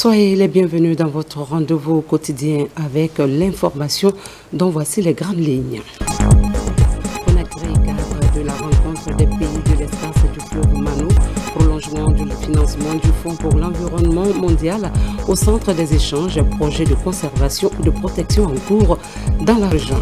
Soyez les bienvenus dans votre rendez-vous quotidien avec l'information dont voici les grandes lignes. Conakry, cadre de la rencontre des pays de l'espace du fleuve Mano, prolongement du financement du Fonds pour l'environnement mondial au centre des échanges, projet de conservation et de protection en cours dans la région.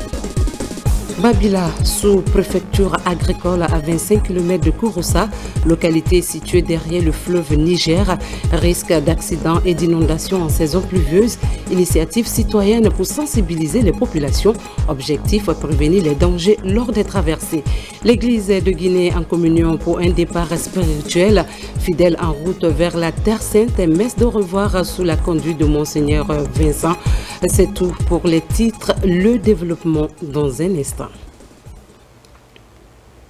Babila, sous-préfecture agricole à 25 km de Kouroussa, localité située derrière le fleuve Niger, risque d'accident et d'inondation en saison pluvieuse, initiative citoyenne pour sensibiliser les populations, objectif prévenir les dangers lors des traversées. L'église de Guinée en communion pour un départ spirituel, fidèle en route vers la Terre Sainte et messe de revoir sous la conduite de Monseigneur Vincent. C'est tout pour les titres, le développement dans un instant.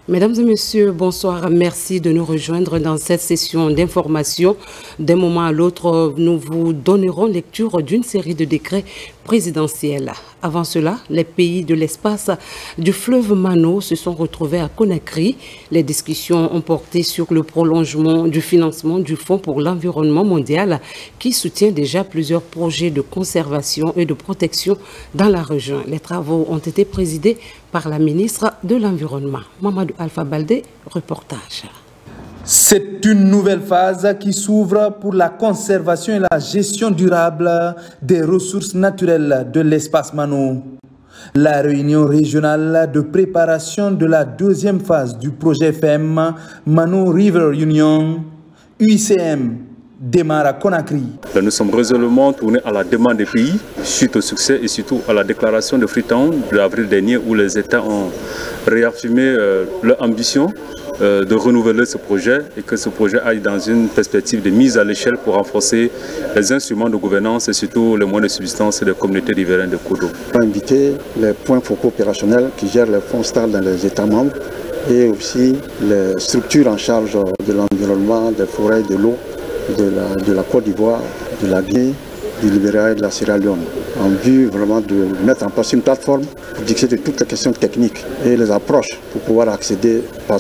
Mesdames et messieurs, bonsoir. Merci de nous rejoindre dans cette session d'information. D'un moment à l'autre, nous vous donnerons lecture d'une série de décrets présidentiels. Avant cela, les pays de l'espace du fleuve Mano se sont retrouvés à Conakry. Les discussions ont porté sur le prolongement du financement du Fonds pour l'environnement mondial qui soutient déjà plusieurs projets de conservation et de protection dans la région. Les travaux ont été présidés par la ministre de l'Environnement. Mamadou Alpha Baldé, reportage. C'est une nouvelle phase qui s'ouvre pour la conservation et la gestion durable des ressources naturelles de l'espace Mano. La réunion régionale de préparation de la deuxième phase du projet FEM Mano River Union, UICM, démarre à Conakry. Nous sommes résolument tournés à la demande des pays suite au succès et surtout à la déclaration de Freetown de avril dernier où les États ont réaffirmé leur ambition de renouveler ce projet et que ce projet aille dans une perspective de mise à l'échelle pour renforcer les instruments de gouvernance et surtout les moyens de subsistance des communautés riveraines de Kodo. On a invité les points focaux opérationnels qui gèrent les fonds STAR dans les États membres et aussi les structures en charge de l'environnement, des forêts, de l'eau, de la Côte d'Ivoire, de la Guinée, du Libéria et de la Sierra Leone, en vue vraiment de mettre en place une plateforme pour discuter de toutes les questions techniques et les approches pour pouvoir accéder à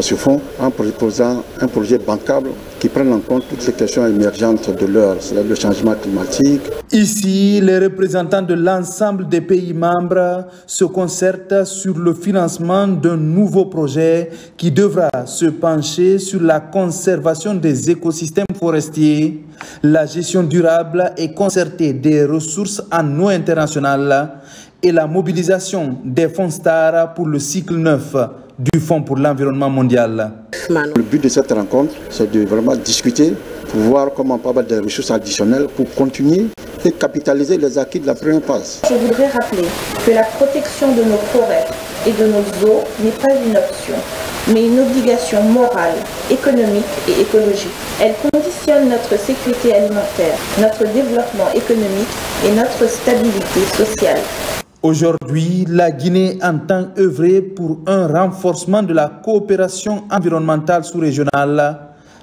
ce fonds en proposant un projet bancable qui prenne en compte toutes les questions émergentes de l'heure, c'est-à-dire le changement climatique. Ici, les représentants de l'ensemble des pays membres se concertent sur le financement d'un nouveau projet qui devra se pencher sur la conservation des écosystèmes forestiers, la gestion durable et concertée des ressources en eau internationale et la mobilisation des fonds STAR pour le cycle 9 du Fonds pour l'environnement mondial. Le but de cette rencontre, c'est de vraiment discuter pour voir comment on peut avoir des ressources additionnelles pour continuer et capitaliser les acquis de la première phase. Je voudrais rappeler que la protection de nos forêts et de nos eaux n'est pas une option, mais une obligation morale, économique et écologique. Elle conditionne notre sécurité alimentaire, notre développement économique et notre stabilité sociale. Aujourd'hui, la Guinée entend œuvrer pour un renforcement de la coopération environnementale sous-régionale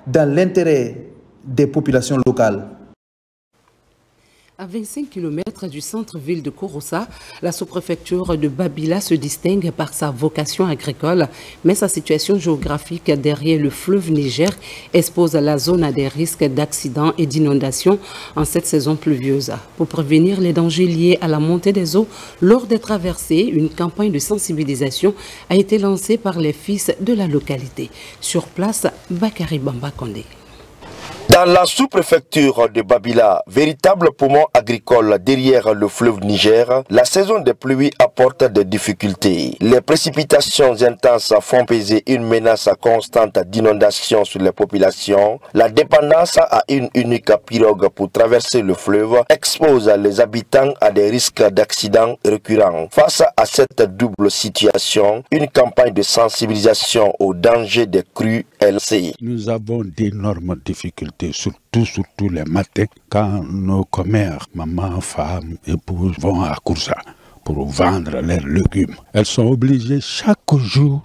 dans l'intérêt des populations locales. À 25 km du centre-ville de Kouroussa, la sous-préfecture de Babila se distingue par sa vocation agricole, mais sa situation géographique derrière le fleuve Niger expose la zone à des risques d'accidents et d'inondations en cette saison pluvieuse. Pour prévenir les dangers liés à la montée des eaux lors des traversées, une campagne de sensibilisation a été lancée par les fils de la localité. Sur place, Bakary Bamba Kondé. Dans la sous-préfecture de Babila, véritable poumon agricole derrière le fleuve Niger, la saison des pluies apporte des difficultés. Les précipitations intenses font peser une menace constante d'inondation sur les populations. La dépendance à une unique pirogue pour traverser le fleuve expose les habitants à des risques d'accidents récurrents. Face à cette double situation, une campagne de sensibilisation aux dangers des crues est lancée. Nous avons d'énormes difficultés. Surtout les matins, quand nos commères, maman, femmes, épouses vont à Kouroussa pour vendre leurs légumes. Elles sont obligées chaque jour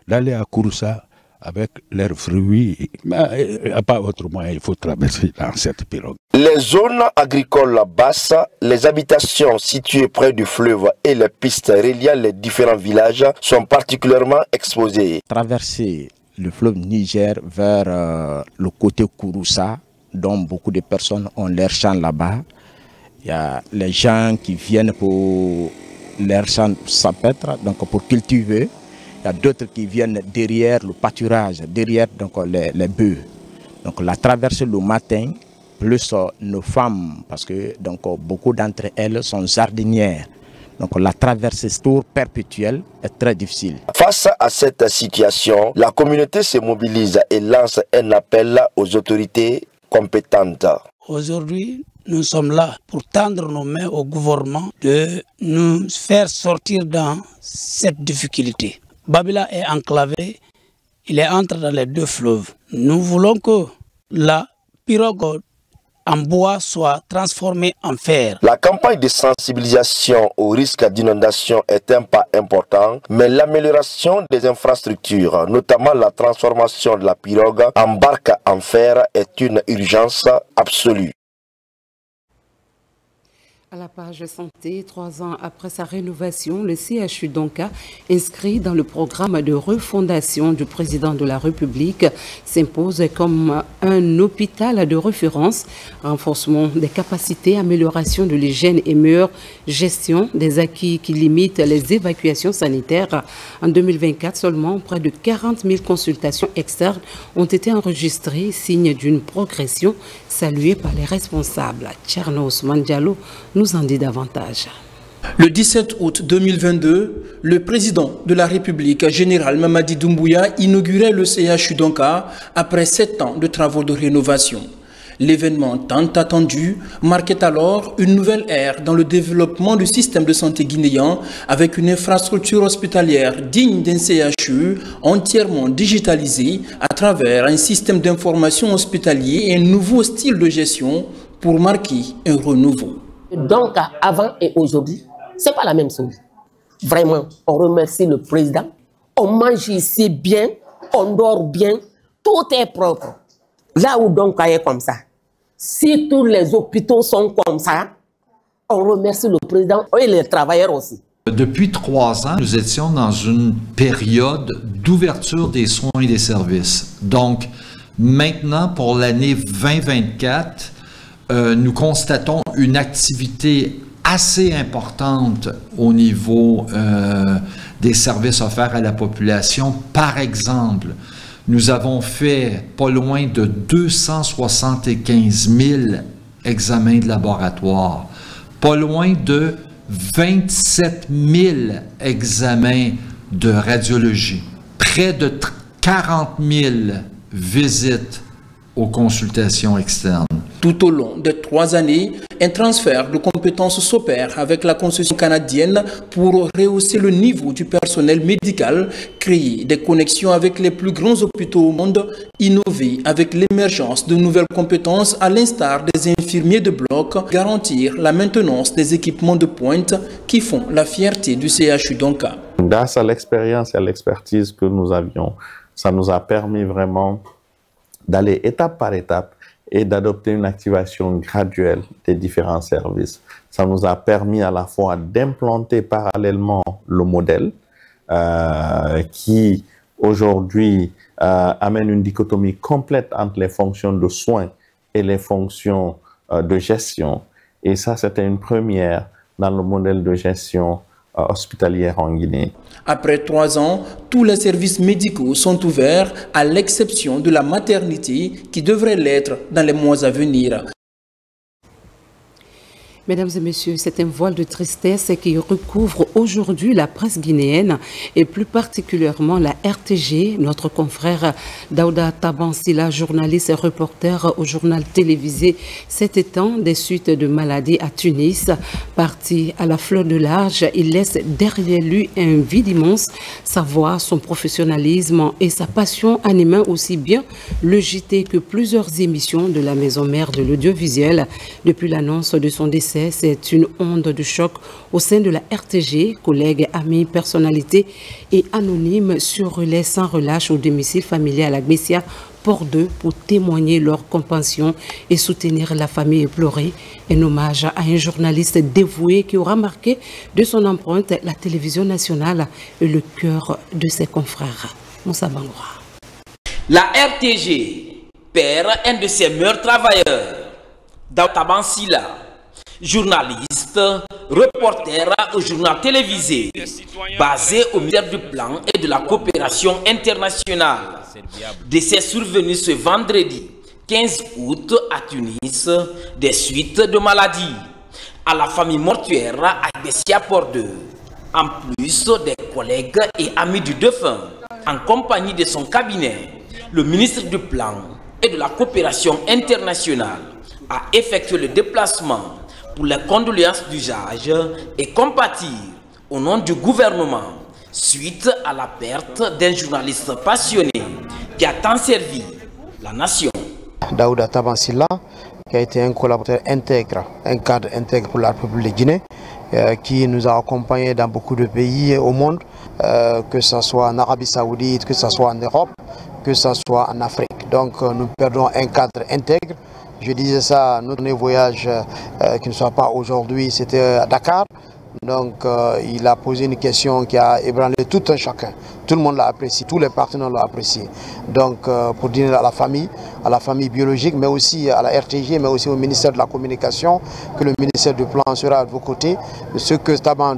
d'aller à Kouroussa avec leurs fruits. Mais il n'y a pas autre moyen, il faut traverser dans cette pirogue. Les zones agricoles basses, les habitations situées près du fleuve et les pistes reliant les différents villages sont particulièrement exposées. Traverser le fleuve Niger vers le côté Kouroussa dont beaucoup de personnes ont leur champ là-bas. Il y a les gens qui viennent pour leur champ sapêtre, donc pour cultiver. Il y a d'autres qui viennent derrière le pâturage, derrière donc, les bœufs. Donc la traversée le matin, plus nos femmes, parce que donc, beaucoup d'entre elles sont jardinières. Donc la traversée tour perpétuelle est très difficile. Face à cette situation, la communauté se mobilise et lance un appel aux autorités compétentes. Aujourd'hui, nous sommes là pour tendre nos mains au gouvernement de nous faire sortir dans cette difficulté. Babila est enclavé, il est entre dans les deux fleuves. Nous voulons que la pirogue en bois soit transformée en fer. La campagne de sensibilisation au risque d'inondation est un pas important, mais l'amélioration des infrastructures, notamment la transformation de la pirogue en barque en fer, est une urgence absolue. À la page santé, 3 ans après sa rénovation, le CHU Donka, inscrit dans le programme de refondation du président de la République, s'impose comme un hôpital de référence, renforcement des capacités, amélioration de l'hygiène et meilleure gestion des acquis qui limitent les évacuations sanitaires. En 2024, seulement près de 40 000 consultations externes ont été enregistrées, signe d'une progression saluée par les responsables. Tcherno Ousmane Diallo nous en dit davantage. Le 17 août 2022, le président de la République, général Mamadi Doumbouya, inaugurait le CHU Donka après 7 ans de travaux de rénovation. L'événement tant attendu marquait alors une nouvelle ère dans le développement du système de santé guinéen avec une infrastructure hospitalière digne d'un CHU entièrement digitalisé à travers un système d'information hospitalier et un nouveau style de gestion pour marquer un renouveau. Donc, avant et aujourd'hui, ce n'est pas la même chose. Vraiment, on remercie le président. On mange ici bien, on dort bien, tout est propre. Là où donc est comme ça, si tous les hôpitaux sont comme ça, on remercie le président et les travailleurs aussi. Depuis 3 ans, nous étions dans une période d'ouverture des soins et des services. Donc, maintenant, pour l'année 2024, nous constatons une activité assez importante au niveau des services offerts à la population. Par exemple, nous avons fait pas loin de 275 000 examens de laboratoire, pas loin de 27 000 examens de radiologie, près de 40 000 visites aux consultations externes. Tout au long des 3 années, un transfert de compétences s'opère avec la construction canadienne pour rehausser le niveau du personnel médical, créer des connexions avec les plus grands hôpitaux au monde, innover avec l'émergence de nouvelles compétences à l'instar des infirmiers de bloc, garantir la maintenance des équipements de pointe qui font la fierté du CHU Donka. Grâce à l'expérience et à l'expertise que nous avions, ça nous a permis vraiment d'aller étape par étape et d'adopter une activation graduelle des différents services. Ça nous a permis à la fois d'implanter parallèlement le modèle qui aujourd'hui amène une dichotomie complète entre les fonctions de soins et les fonctions de gestion. Et ça, c'était une première dans le modèle de gestion hospitalière en Guinée. Après 3 ans, tous les services médicaux sont ouverts à l'exception de la maternité qui devrait l'être dans les mois à venir. Mesdames et messieurs, c'est un voile de tristesse qui recouvre aujourd'hui la presse guinéenne et plus particulièrement la RTG. Notre confrère Daouda Tabansila, journaliste et reporter au journal télévisé, s'est éteint des suites de maladies à Tunis. Parti à la fleur de l'âge, il laisse derrière lui un vide immense. Sa voix, son professionnalisme et sa passion animaient aussi bien le JT que plusieurs émissions de la maison mère de l'audiovisuel. Depuis l'annonce de son décès, c'est une onde de choc au sein de la RTG. Collègues, amis, personnalités et anonymes surrelaient sans relâche au domicile familial à Gmessia, Port 2, pour témoigner leur compassion et soutenir la famille éplorée. Un hommage à un journaliste dévoué qui aura marqué de son empreinte la télévision nationale et le cœur de ses confrères. Moussa Bangoura. La RTG perd un de ses meilleurs travailleurs. Daouda Bansila, journaliste, reporter au journal télévisé, basé au ministère du Plan et de la Coopération internationale. Décès survenu ce vendredi 15 août à Tunis, des suites de maladie. À la famille mortuaire à Bessia Port 2, en plus des collègues et amis du défunt, en compagnie de son cabinet, le ministre du Plan et de la Coopération internationale a effectué le déplacement pour les condoléances d'usage et compatir au nom du gouvernement suite à la perte d'un journaliste passionné qui a tant servi la nation. Daouda Tabansila, qui a été un collaborateur intègre, un cadre intègre pour la République de Guinée, qui nous a accompagnés dans beaucoup de pays au monde, que ce soit en Arabie Saoudite, que ce soit en Europe, que ce soit en Afrique. Donc nous perdons un cadre intègre. Je disais ça, notre voyage qui ne soit pas aujourd'hui, c'était à Dakar. Donc il a posé une question qui a ébranlé tout un chacun. Tout le monde l'a apprécié, tous les partenaires l'ont apprécié. Donc pour dire à la famille biologique, mais aussi à la RTG, mais aussi au ministère de la Communication, que le ministère du Plan sera de vos côtés. Ce que Taban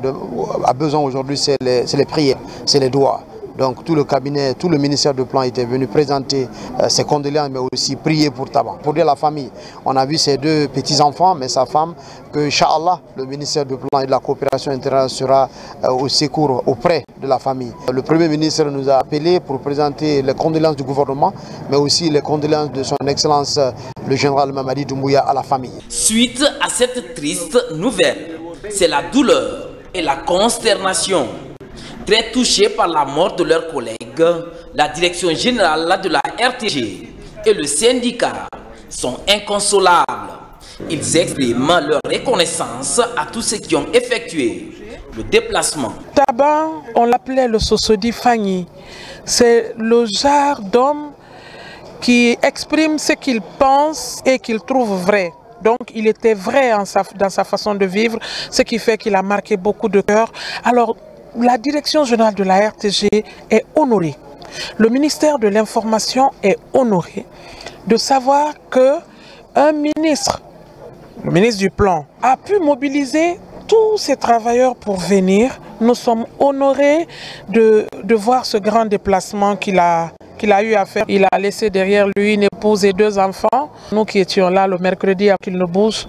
a besoin aujourd'hui, c'est les prières, c'est les doigts. Donc tout le cabinet, tout le ministère du Plan était venu présenter ses condoléances, mais aussi prier pour Taban. Pour dire la famille, on a vu ses deux petits-enfants, mais sa femme, que Inch'Allah, le ministère du Plan et de la Coopération internationale sera au secours auprès de la famille. Le Premier ministre nous a appelé pour présenter les condoléances du gouvernement, mais aussi les condoléances de son Excellence, le général Mamadi Doumbouya, à la famille. Suite à cette triste nouvelle, c'est la douleur et la consternation. Très touchés par la mort de leurs collègues, la direction générale de la RTG et le syndicat sont inconsolables. Ils expriment leur reconnaissance à tous ceux qui ont effectué le déplacement. Taban, on l'appelait le Sosodi Fanyi. C'est le genre d'homme qui exprime ce qu'il pense et qu'il trouve vrai. Donc il était vrai dans sa façon de vivre, ce qui fait qu'il a marqué beaucoup de cœurs. Alors, la direction générale de la RTG est honorée. Le ministère de l'Information est honoré de savoir qu'un ministre, le ministre du Plan, a pu mobiliser tous ces travailleurs pour venir. Nous sommes honorés de voir ce grand déplacement qu'il a eu à faire. Il a laissé derrière lui une épouse et deux enfants. Nous qui étions là le mercredi, avant qu'il ne bouge,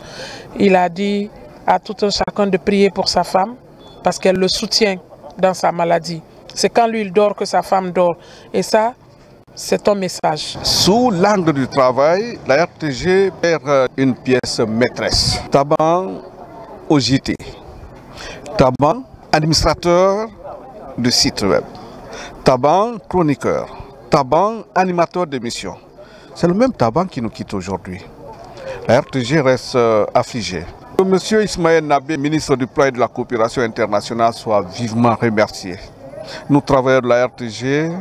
il a dit à tout un chacun de prier pour sa femme parce qu'elle le soutient dans sa maladie. C'est quand lui il dort que sa femme dort. Et ça, c'est ton message. Sous l'angle du travail, la RTG perd une pièce maîtresse. Taban au JT. Taban, administrateur de site web. Taban, chroniqueur. Taban, animateur d'émission. C'est le même Taban qui nous quitte aujourd'hui. La RTG reste affligée. Que M. Ismaël Nabé, ministre du Plan et de la Coopération internationale, soit vivement remercié. Nous, travailleurs de la RTG,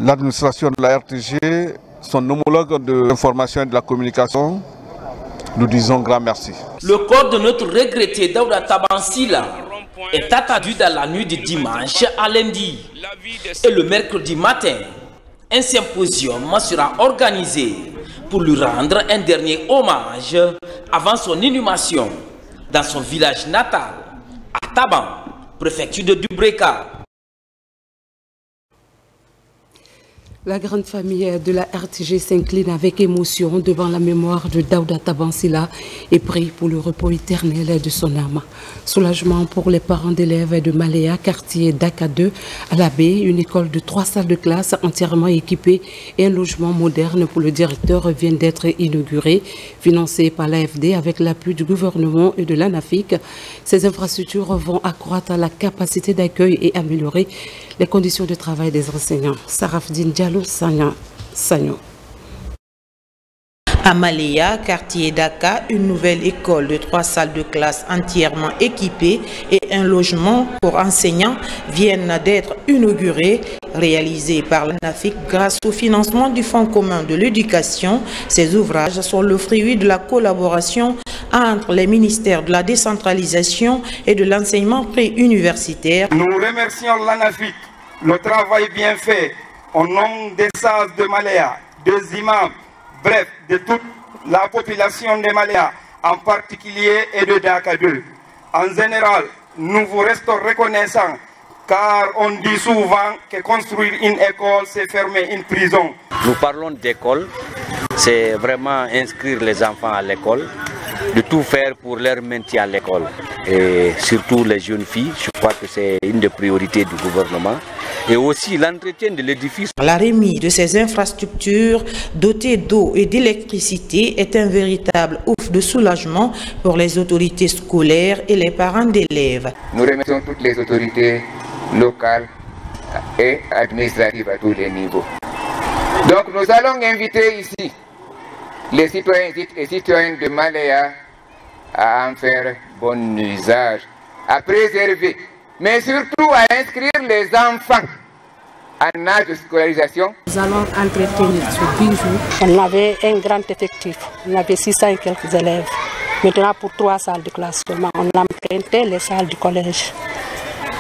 l'administration de la RTG, son homologue de l'information et de la communication, nous disons grand merci. Le corps de notre regretté Daouda Tabansila est attendu dans la nuit du dimanche à lundi. Et le mercredi matin, un symposium sera organisé pour lui rendre un dernier hommage avant son inhumation dans son village natal, à Taban, préfecture de Dubreka. La grande famille de la RTG s'incline avec émotion devant la mémoire de Daouda Tabansila et prie pour le repos éternel de son âme. Soulagement pour les parents d'élèves de Maléa, quartier Daka 2, à la baie, une école de 3 salles de classe entièrement équipées et un logement moderne pour le directeur viennent d'être inaugurés, financés par l'AFD avec l'appui du gouvernement et de l'ANAFIC. Ces infrastructures vont accroître la capacité d'accueil et améliorer les conditions de travail des enseignants. Sarafdine Diallo, Sagno. À Maléa, quartier Daka, une nouvelle école de 3 salles de classe entièrement équipées et un logement pour enseignants viennent d'être inaugurés, réalisés par l'ANAFIC grâce au financement du Fonds commun de l'éducation. Ces ouvrages sont le fruit de la collaboration entre les ministères de la décentralisation et de l'enseignement préuniversitaire. Nous remercions l'ANAFIC, le travail bien fait au nom des sages de Maléa, des imams bref, de toute la population de Malea, en particulier et de Dakar 2. En général, nous vous restons reconnaissants car on dit souvent que construire une école, c'est fermer une prison. Nous parlons d'école, c'est vraiment inscrire les enfants à l'école, de tout faire pour leur maintien à l'école. Et surtout les jeunes filles, je crois que c'est une des priorités du gouvernement. Et aussi l'entretien de l'édifice. La remise de ces infrastructures dotées d'eau et d'électricité est un véritable ouf de soulagement pour les autorités scolaires et les parents d'élèves. Nous remercions toutes les autorités locales et administratives à tous les niveaux. Donc nous allons inviter ici les citoyens et citoyennes de Malea à en faire bon usage, à préserver, mais surtout à inscrire les enfants en âge de scolarisation. Nous allons entretenir sur 10 jours. On avait un grand effectif, on avait 600 et quelques élèves. Maintenant pour 3 salles de classe seulement, on empruntait les salles du collège.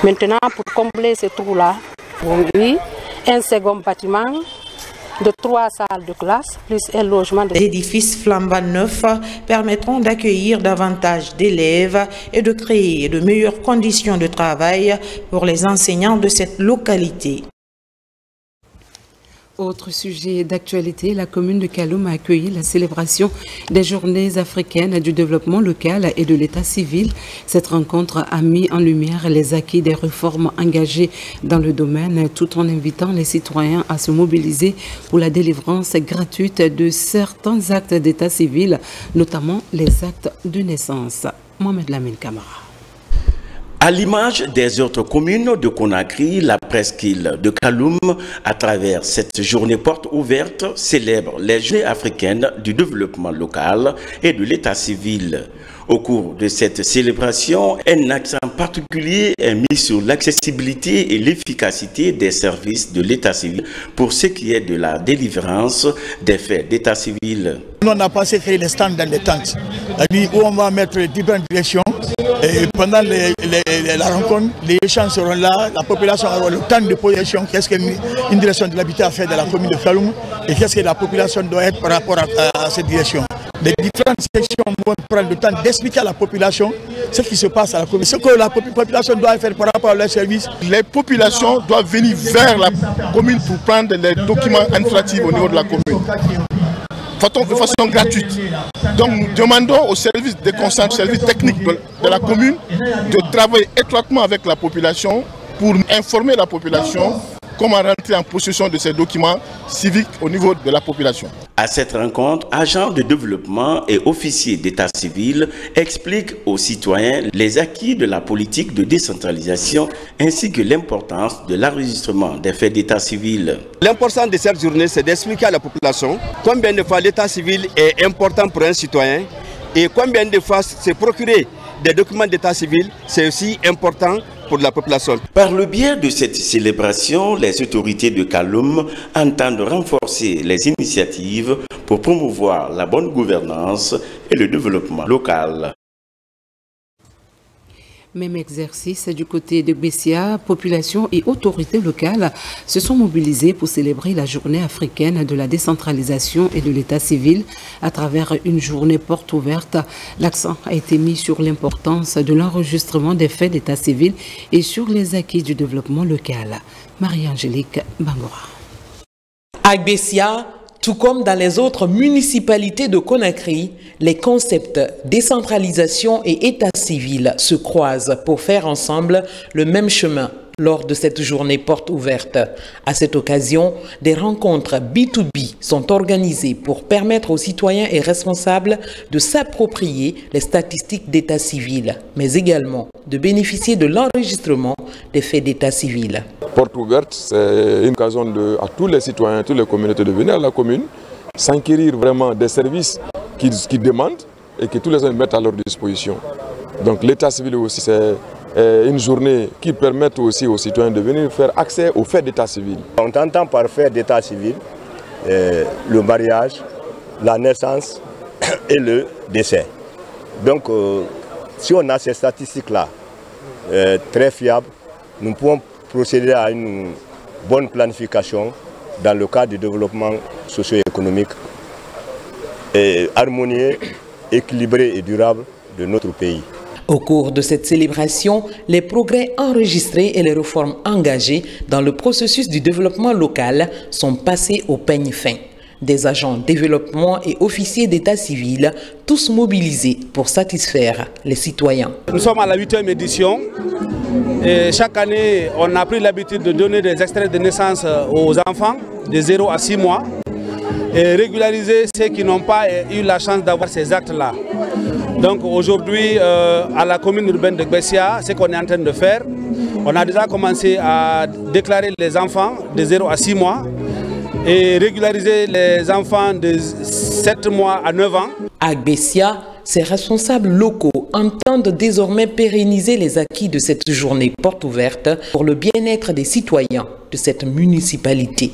Maintenant pour combler ce trou-là, on a eu un second bâtiment de 3 salles de classe, plus un logement. Les édifices flambant neufs permettront d'accueillir davantage d'élèves et de créer de meilleures conditions de travail pour les enseignants de cette localité. Autre sujet d'actualité, la commune de Kaloum a accueilli la célébration des Journées africaines du développement local et de l'état civil. Cette rencontre a mis en lumière les acquis des réformes engagées dans le domaine, tout en invitant les citoyens à se mobiliser pour la délivrance gratuite de certains actes d'état civil, notamment les actes de naissance. Mohamed Lamine Kamara. À l'image des autres communes de Conakry, la presqu'île de Kaloum, à travers cette journée porte ouverte, célèbre les Journées africaines du développement local et de l'état civil. Au cours de cette célébration, un accent particulier est mis sur l'accessibilité et l'efficacité des services de l'état civil pour ce qui est de la délivrance des faits d'état civil. Nous, on a pensé créer les stands dans les tentes, où on va mettre différentes directions. Et pendant la rencontre, les échanges seront là, la population aura le temps de position, qu'est-ce qu'une direction de l'habitat a fait dans la commune de Kaloum et qu'est-ce que la population doit être par rapport à cette direction. Les différentes sections vont prendre le temps d'expliquer à la population ce qui se passe à la commune, ce que la population doit faire par rapport à leurs services. Les populations doivent venir vers la commune pour prendre les documents administratifs au niveau de la commune. De façon gratuite. Donc nous demandons aux services de déconcentrés, services techniques de la commune de travailler étroitement avec la population pour informer la population comment rentrer en possession de ces documents civiques au niveau de la population. À cette rencontre, agents de développement et officiers d'état civil expliquent aux citoyens les acquis de la politique de décentralisation ainsi que l'importance de l'enregistrement des faits d'état civil. L'importance de cette journée, c'est d'expliquer à la population combien de fois l'état civil est important pour un citoyen et combien de fois se procurer des documents d'état civil, c'est aussi important pour la population. Par le biais de cette célébration, les autorités de Kaloum entendent renforcer les initiatives pour promouvoir la bonne gouvernance et le développement local. Même exercice du côté de Bessia, population et autorités locales se sont mobilisées pour célébrer la journée africaine de la décentralisation et de l'état civil à travers une journée porte ouverte. L'accent a été mis sur l'importance de l'enregistrement des faits d'état civil et sur les acquis du développement local. Marie-Angélique Bangora. À Bessia, tout comme dans les autres municipalités de Conakry, les concepts décentralisation et état civil se croisent pour faire ensemble le même chemin lors de cette journée porte ouverte. À cette occasion, des rencontres B2B sont organisées pour permettre aux citoyens et responsables de s'approprier les statistiques d'état civil, mais également de bénéficier de l'enregistrement des faits d'état civil. Porte ouverte, c'est une occasion à tous les citoyens, toutes les communautés de venir à la commune, s'enquérir vraiment des services qu'ils demandent et que tous les gens mettent à leur disposition. Donc l'état civil aussi, c'est une journée qui permet aussi aux citoyens de venir faire accès aux faits d'état civil. On entend par fait d'état civil le mariage, la naissance et le décès. Donc si on a ces statistiques-là très fiables, nous pouvons procéder à une bonne planification dans le cadre du développement socio-économique harmonieux, équilibré et durable de notre pays. Au cours de cette célébration, les progrès enregistrés et les réformes engagées dans le processus du développement local sont passés au peigne fin. Des agents de développement et officiers d'état civil, tous mobilisés pour satisfaire les citoyens. Nous sommes à la 8e édition et chaque année, on a pris l'habitude de donner des extraits de naissance aux enfants de 0 à 6 mois et régulariser ceux qui n'ont pas eu la chance d'avoir ces actes-là. Donc aujourd'hui, à la commune urbaine de Gbessia, ce qu'on est en train de faire, on a déjà commencé à déclarer les enfants de 0 à 6 mois et régulariser les enfants de 7 mois à 9 ans. À Gbessia, ces responsables locaux entendent désormais pérenniser les acquis de cette journée porte ouverte pour le bien-être des citoyens de cette municipalité.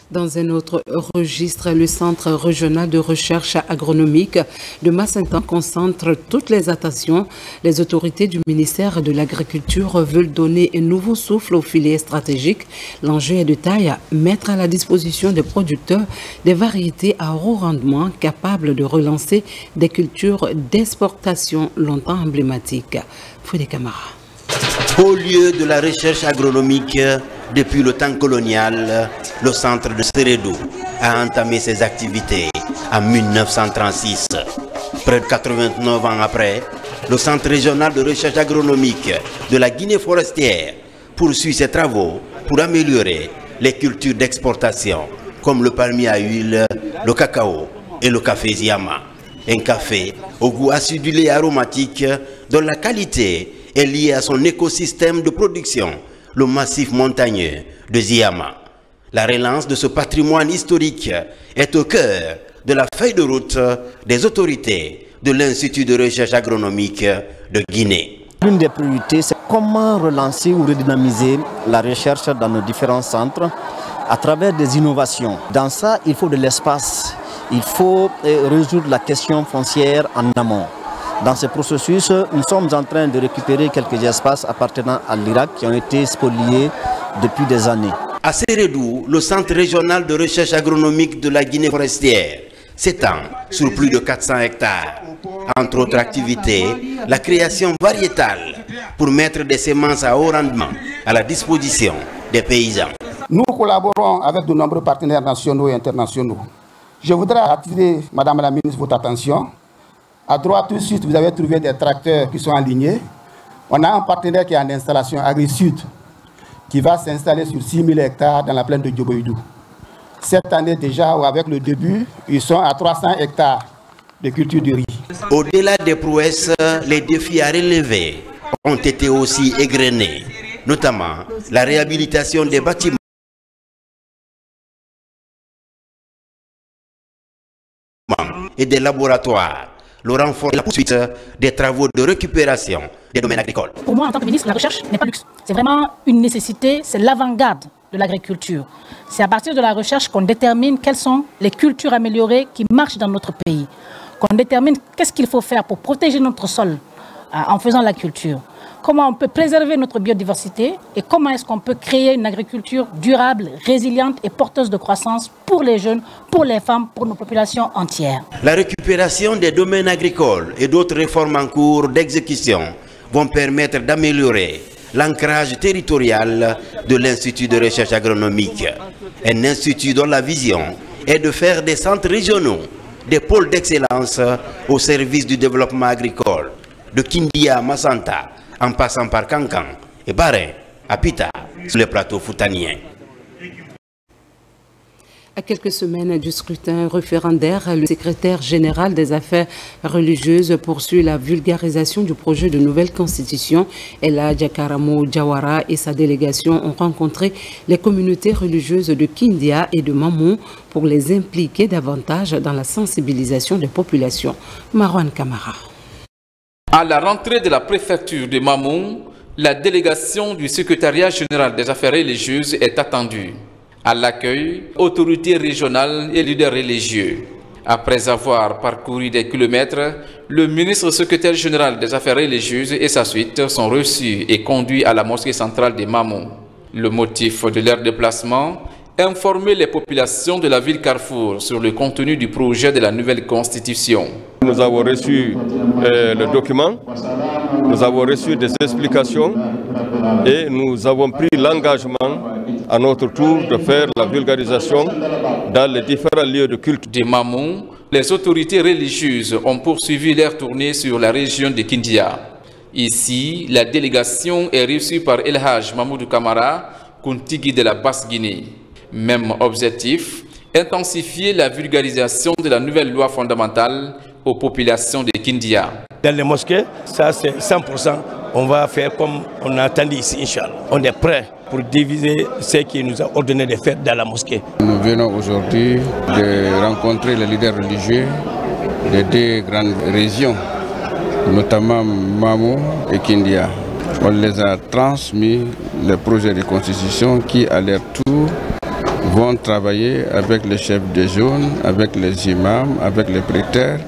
Dans un autre registre, le Centre régional de recherche agronomique de Massintan concentre toutes les attentions. Les autorités du ministère de l'Agriculture veulent donner un nouveau souffle aux filières stratégiques. L'enjeu est de taille, mettre à la disposition des producteurs des variétés à haut rendement capables de relancer des cultures d'exportation longtemps emblématiques. Foué Camara. Au lieu de la recherche agronomique, depuis le temps colonial, le centre de Seredou a entamé ses activités en 1936. Près de 89 ans après, le centre régional de recherche agronomique de la Guinée forestière poursuit ses travaux pour améliorer les cultures d'exportation comme le palmier à huile, le cacao et le café Ziama. Un café au goût acidulé et aromatique dont la qualité est liée à son écosystème de production, le massif montagneux de Ziama. La relance de ce patrimoine historique est au cœur de la feuille de route des autorités de l'Institut de recherche agronomique de Guinée. L'une des priorités, c'est comment relancer ou redynamiser la recherche dans nos différents centres à travers des innovations. Dans ça, il faut de l'espace. Il faut résoudre la question foncière en amont. Dans ce processus, nous sommes en train de récupérer quelques espaces appartenant à l'Irak qui ont été spoliés depuis des années. À Seredou, le centre régional de recherche agronomique de la Guinée forestière s'étend sur plus de 400 hectares. Entre autres activités, la création variétale pour mettre des semences à haut rendement à la disposition des paysans. Nous collaborons avec de nombreux partenaires nationaux et internationaux. Je voudrais attirer, Madame la Ministre, votre attention. À droite, tout de suite, vous avez trouvé des tracteurs qui sont alignés. On a un partenaire qui est en installation, AgriSud, qui va s'installer sur 6000 hectares dans la plaine de Dioboïdou. Cette année déjà, avec le début, ils sont à 300 hectares de culture de riz. Au-delà des prouesses, les défis à relever ont été aussi égrenés, notamment la réhabilitation des bâtiments et des laboratoires, le renfort et la poursuite des travaux de récupération des domaines agricoles. Pour moi, en tant que ministre, la recherche n'est pas luxe. C'est vraiment une nécessité, c'est l'avant-garde de l'agriculture. C'est à partir de la recherche qu'on détermine quelles sont les cultures améliorées qui marchent dans notre pays. Qu'on détermine qu'est-ce qu'il faut faire pour protéger notre sol en faisant la culture. Comment on peut préserver notre biodiversité et comment est-ce qu'on peut créer une agriculture durable, résiliente et porteuse de croissance pour les jeunes, pour les femmes, pour nos populations entières. La récupération des domaines agricoles et d'autres réformes en cours d'exécution vont permettre d'améliorer l'ancrage territorial de l'Institut de recherche agronomique. Un institut dont la vision est de faire des centres régionaux des pôles d'excellence au service du développement agricole, de Kindia à Massanta, en passant par Kankan et Barin à Pita, sur les plateaux foutaniens. À quelques semaines du scrutin référendaire, le secrétaire général des affaires religieuses poursuit la vulgarisation du projet de nouvelle constitution. Eladja Karamo Jawara et sa délégation ont rencontré les communautés religieuses de Kindia et de Mamou pour les impliquer davantage dans la sensibilisation des populations. Marwan Kamara. À la rentrée de la préfecture de Mamou, la délégation du secrétariat général des affaires religieuses est attendue. À l'accueil, autorités régionales et leaders religieux. Après avoir parcouru des kilomètres, le ministre secrétaire général des affaires religieuses et sa suite sont reçus et conduits à la mosquée centrale de Mamou. Le motif de leur déplacement, informer les populations de la ville Carrefour sur le contenu du projet de la nouvelle constitution. Nous avons reçu le document, nous avons reçu des explications et nous avons pris l'engagement à notre tour de faire la vulgarisation dans les différents lieux de culte. De Mamoun, les autorités religieuses ont poursuivi leur tournée sur la région de Kindia. Ici, la délégation est reçue par El Haj Mamoudou Kamara, Kontigi de la Basse-Guinée. Même objectif, intensifier la vulgarisation de la nouvelle loi fondamentale aux populations de Kindia. Dans les mosquées, ça c'est 100%. On va faire comme on a attendu ici, Inch'Allah. On est prêt pour diviser ce qui nous a ordonné de faire dans la mosquée. Nous venons aujourd'hui de rencontrer les leaders religieux des deux grandes régions, notamment Mamou et Kindia. On les a transmis le projet de constitution qui, à leur tour, vont travailler avec les chefs des zones, avec les imams, avec les prêteurs,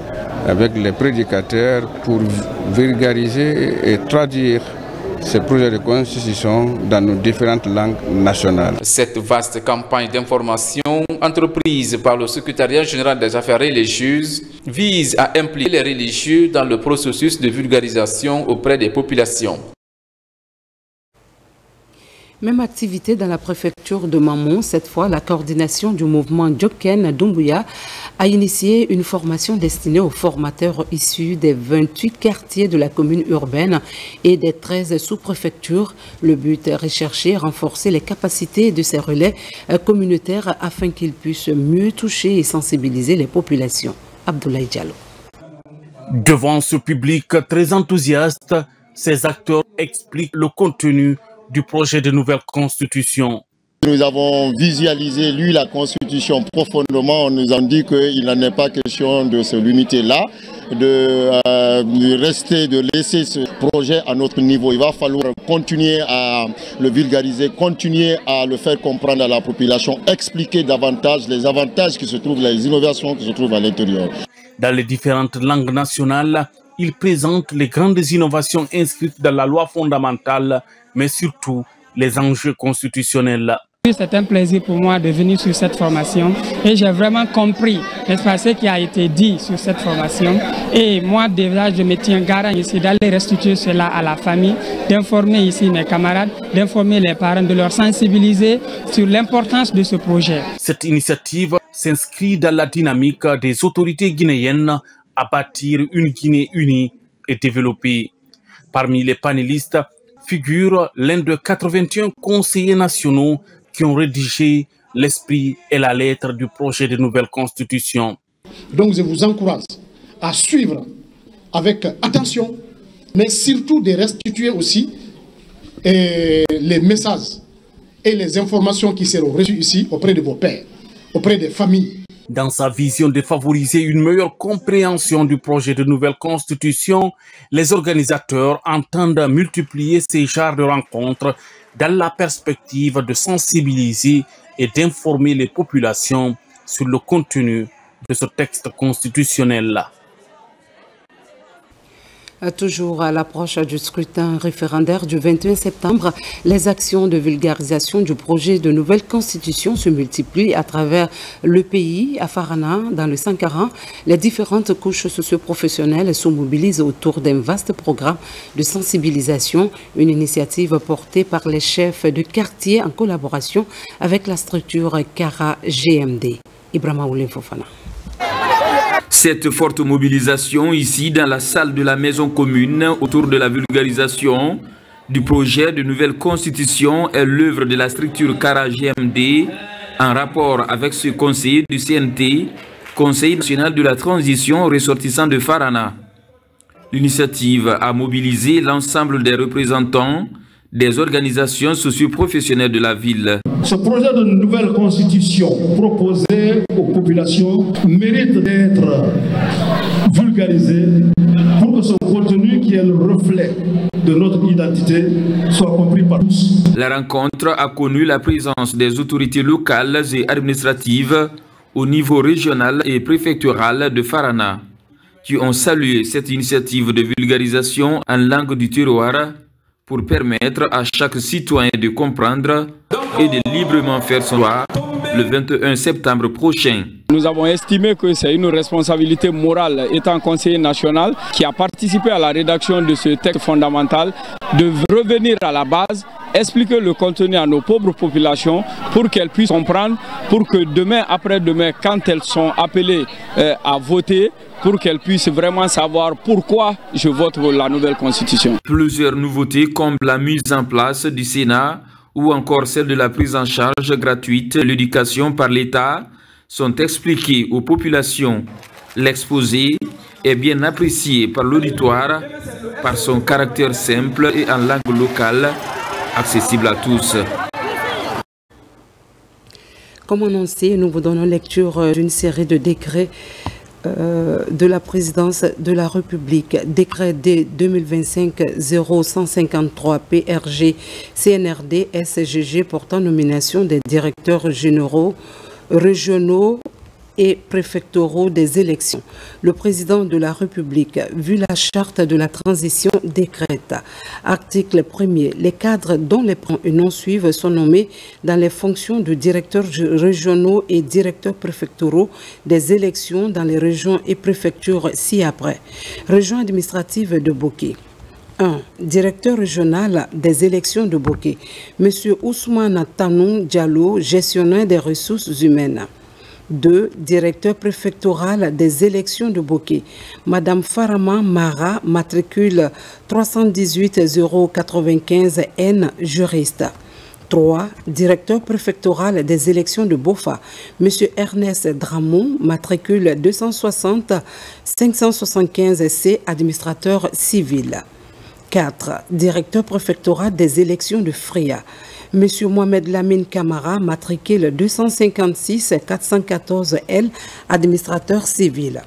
avec les prédicateurs pour vulgariser et traduire ces projets de constitution dans nos différentes langues nationales. Cette vaste campagne d'information entreprise par le secrétariat général des affaires religieuses vise à impliquer les religieux dans le processus de vulgarisation auprès des populations. Même activité dans la préfecture de Mamon. Cette fois, la coordination du mouvement Djoken Doumbouya a initié une formation destinée aux formateurs issus des 28 quartiers de la commune urbaine et des 13 sous-préfectures. Le but est rechercher, renforcer les capacités de ces relais communautaires afin qu'ils puissent mieux toucher et sensibiliser les populations. Abdoulaye Diallo. Devant ce public très enthousiaste, ces acteurs expliquent le contenu du projet de nouvelle constitution. Nous avons visualisé, lu la constitution profondément. On nous a dit qu'il n'en est pas question de se limiter là, de laisser ce projet à notre niveau. Il va falloir continuer à le vulgariser, continuer à le faire comprendre à la population, expliquer davantage les avantages qui se trouvent, les innovations qui se trouvent à l'intérieur. Dans les différentes langues nationales, il présente les grandes innovations inscrites dans la loi fondamentale, mais surtout les enjeux constitutionnels. C'est un plaisir pour moi de venir sur cette formation et j'ai vraiment compris ce qui a été dit sur cette formation. Et moi déjà je me tiens garant ici d'aller restituer cela à la famille, d'informer ici mes camarades, d'informer les parents, de leur sensibiliser sur l'importance de ce projet. Cette initiative s'inscrit dans la dynamique des autorités guinéennes à bâtir une Guinée unie et développée. Parmi les panélistes figure l'un de 81 conseillers nationaux qui ont rédigé l'esprit et la lettre du projet de nouvelle constitution. Donc je vous encourage à suivre avec attention, mais surtout de restituer aussi les messages et les informations qui seront reçues ici auprès de vos pairs, auprès des familles. Dans sa vision de favoriser une meilleure compréhension du projet de nouvelle constitution, les organisateurs entendent multiplier ces genres de rencontres dans la perspective de sensibiliser et d'informer les populations sur le contenu de ce texte constitutionnel. Toujours à l'approche du scrutin référendaire du 21 septembre, les actions de vulgarisation du projet de nouvelle constitution se multiplient à travers le pays. À Farana, dans le Sankara, les différentes couches socio-professionnelles se mobilisent autour d'un vaste programme de sensibilisation, une initiative portée par les chefs de quartier en collaboration avec la structure Kara GMD. Ibrahima Oulin Fofana. Cette forte mobilisation ici dans la salle de la maison commune autour de la vulgarisation du projet de nouvelle constitution est l'œuvre de la structure Kara GMD en rapport avec ce conseiller du CNT, Conseil national de la transition ressortissant de Farana. L'initiative a mobilisé l'ensemble des représentants des organisations socio-professionnelles de la ville. Ce projet de nouvelle constitution proposé aux populations mérite d'être vulgarisé pour que son contenu, qui est le reflet de notre identité, soit compris par tous. La rencontre a connu la présence des autorités locales et administratives au niveau régional et préfectoral de Farana, qui ont salué cette initiative de vulgarisation en langue du terroir pour permettre à chaque citoyen de comprendre et de librement faire son choix le 21 septembre prochain. Nous avons estimé que c'est une responsabilité morale, étant conseiller national, qui a participé à la rédaction de ce texte fondamental, de revenir à la base, expliquer le contenu à nos pauvres populations pour qu'elles puissent comprendre, pour que demain, après-demain, quand elles sont appelées à voter, pour qu'elles puissent vraiment savoir pourquoi je vote pour la nouvelle constitution. Plusieurs nouveautés comme la mise en place du Sénat ou encore celle de la prise en charge gratuite de l'éducation par l'État sont expliquées aux populations. L'exposé est bien apprécié par l'auditoire par son caractère simple et en langue locale, accessible à tous. Comme annoncé, nous vous donnons lecture d'une série de décrets de la présidence de la République. Décret D 2025-0153 PRG CNRD SGG portant nomination des directeurs généraux, régionaux et préfectoraux des élections. Le président de la République, vu la charte de la transition, décrète. Article 1er. Les cadres dont les noms suivent sont nommés dans les fonctions de directeurs régionaux et directeurs préfectoraux des élections dans les régions et préfectures ci-après. Région administrative de Boké. 1. Directeur régional des élections de Boké. M. Ousmane Tanou Diallo, gestionnaire des ressources humaines. 2. Directeur préfectoral des élections de Boké. Madame Farama Mara, matricule 318 095 N, juriste. 3. Directeur préfectoral des élections de Bofa. Monsieur Ernest Dramon, matricule 260 575 C, administrateur civil. 4. Directeur préfectoral des élections de Fria. Monsieur Mohamed Lamine Kamara, matricule 256 414 L, administrateur civil.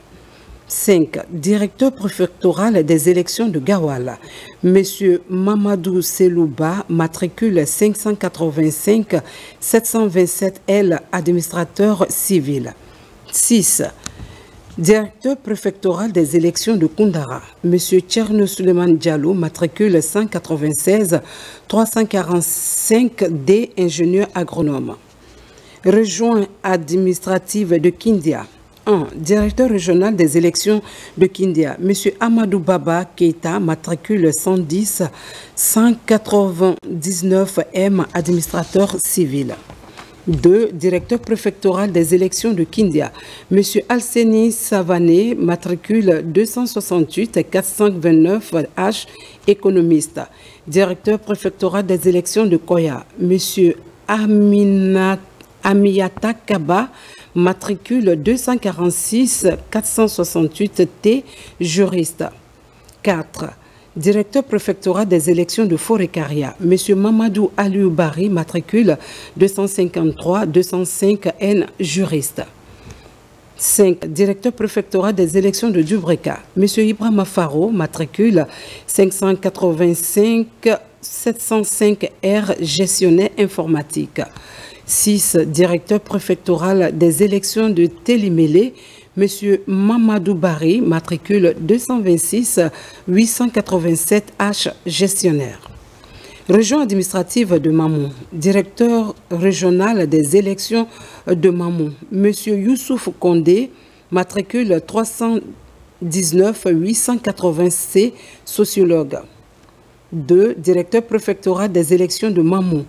5. Directeur préfectoral des élections de Gawala. Monsieur Mamadou Selouba, matricule 585 727 L, administrateur civil. 6. Directeur préfectoral des élections de Koundara, M. Tcherno Suleiman Diallo, matricule 196 345 D, ingénieur agronome. Région administrative de Kindia. 1. Directeur régional des élections de Kindia, M. Amadou Baba Keita, matricule 110 199 M, administrateur civil. 2. Directeur préfectoral des élections de Kindia, M. Alseni Savané, matricule 268 429 H, économiste. Directeur préfectoral des élections de Koya, M. Amiyata Kaba, matricule 246 468 T, juriste. 4. Directeur préfectoral des élections de Forêt-Caria, M. Mamadou Aliou Bari, matricule 253 205 N, juriste. 5. Directeur préfectoral des élections de Dubreka, M. Ibrahima Faro, matricule 585 705 R, gestionnaire informatique. 6. Directeur préfectoral des élections de Télimélé, M. Mamadou Bari, matricule 226 887 H, gestionnaire. Région administrative de Mamou, directeur régional des élections de Mamou, M. Youssouf Kondé, matricule 319 880 C, sociologue. 2. Directeur préfectoral des élections de Mamou,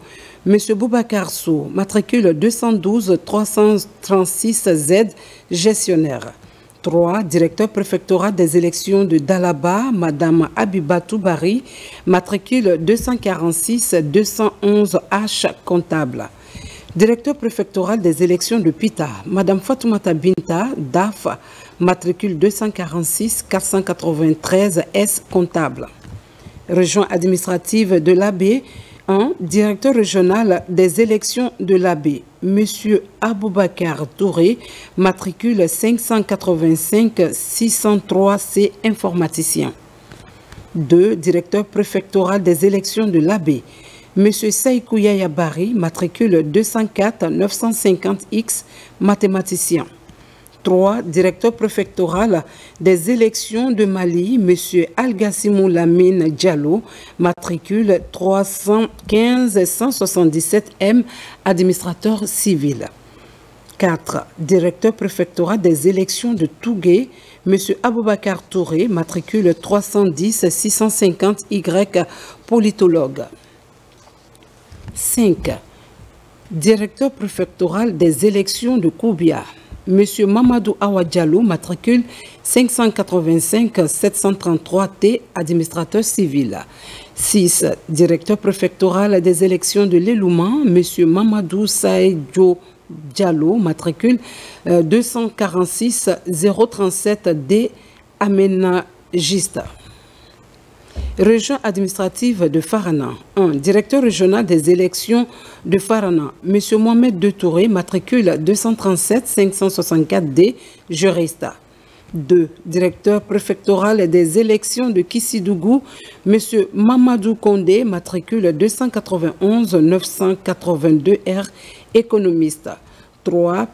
M. Boubacar Sou, matricule 212 336 Z, gestionnaire. 3. Directeur préfectoral des élections de Dalaba, Madame Abibatou Bari, matricule 246 211 H, comptable. Directeur préfectoral des élections de Pita, Madame Fatoumata Binta, DAF, matricule 246 493 S, comptable. Région administrative de l'Abbé. 1. Directeur régional des élections de l'Abbé, M. Aboubakar Touré, matricule 585 603 C, informaticien. 2. Directeur préfectoral des élections de l'Abbé, M. Saïkou Yaya Bari, matricule 204 950 X, mathématicien. 3. Directeur préfectoral des élections de Mali, M. Algassimou Lamine Diallo, matricule 315-177M, administrateur civil. 4. Directeur préfectoral des élections de Tougué, M. Aboubakar Touré, matricule 310-650Y, politologue. 5. Directeur préfectoral des élections de Koubia, M. Mamadou Awa Diallo, matricule 585-733T, administrateur civil. 6. Directeur préfectoral des élections de l'Elouman, M. Mamadou Saïdjo Diallo, matricule 246-037D, aménagiste. Région administrative de Farana. 1. Directeur régional des élections de Farana, M. Mohamed De Touré, matricule 237-564D, juriste. 2. Directeur préfectoral des élections de Kissidougou, M. Mamadou Kondé, matricule 291-982R, économiste. 3.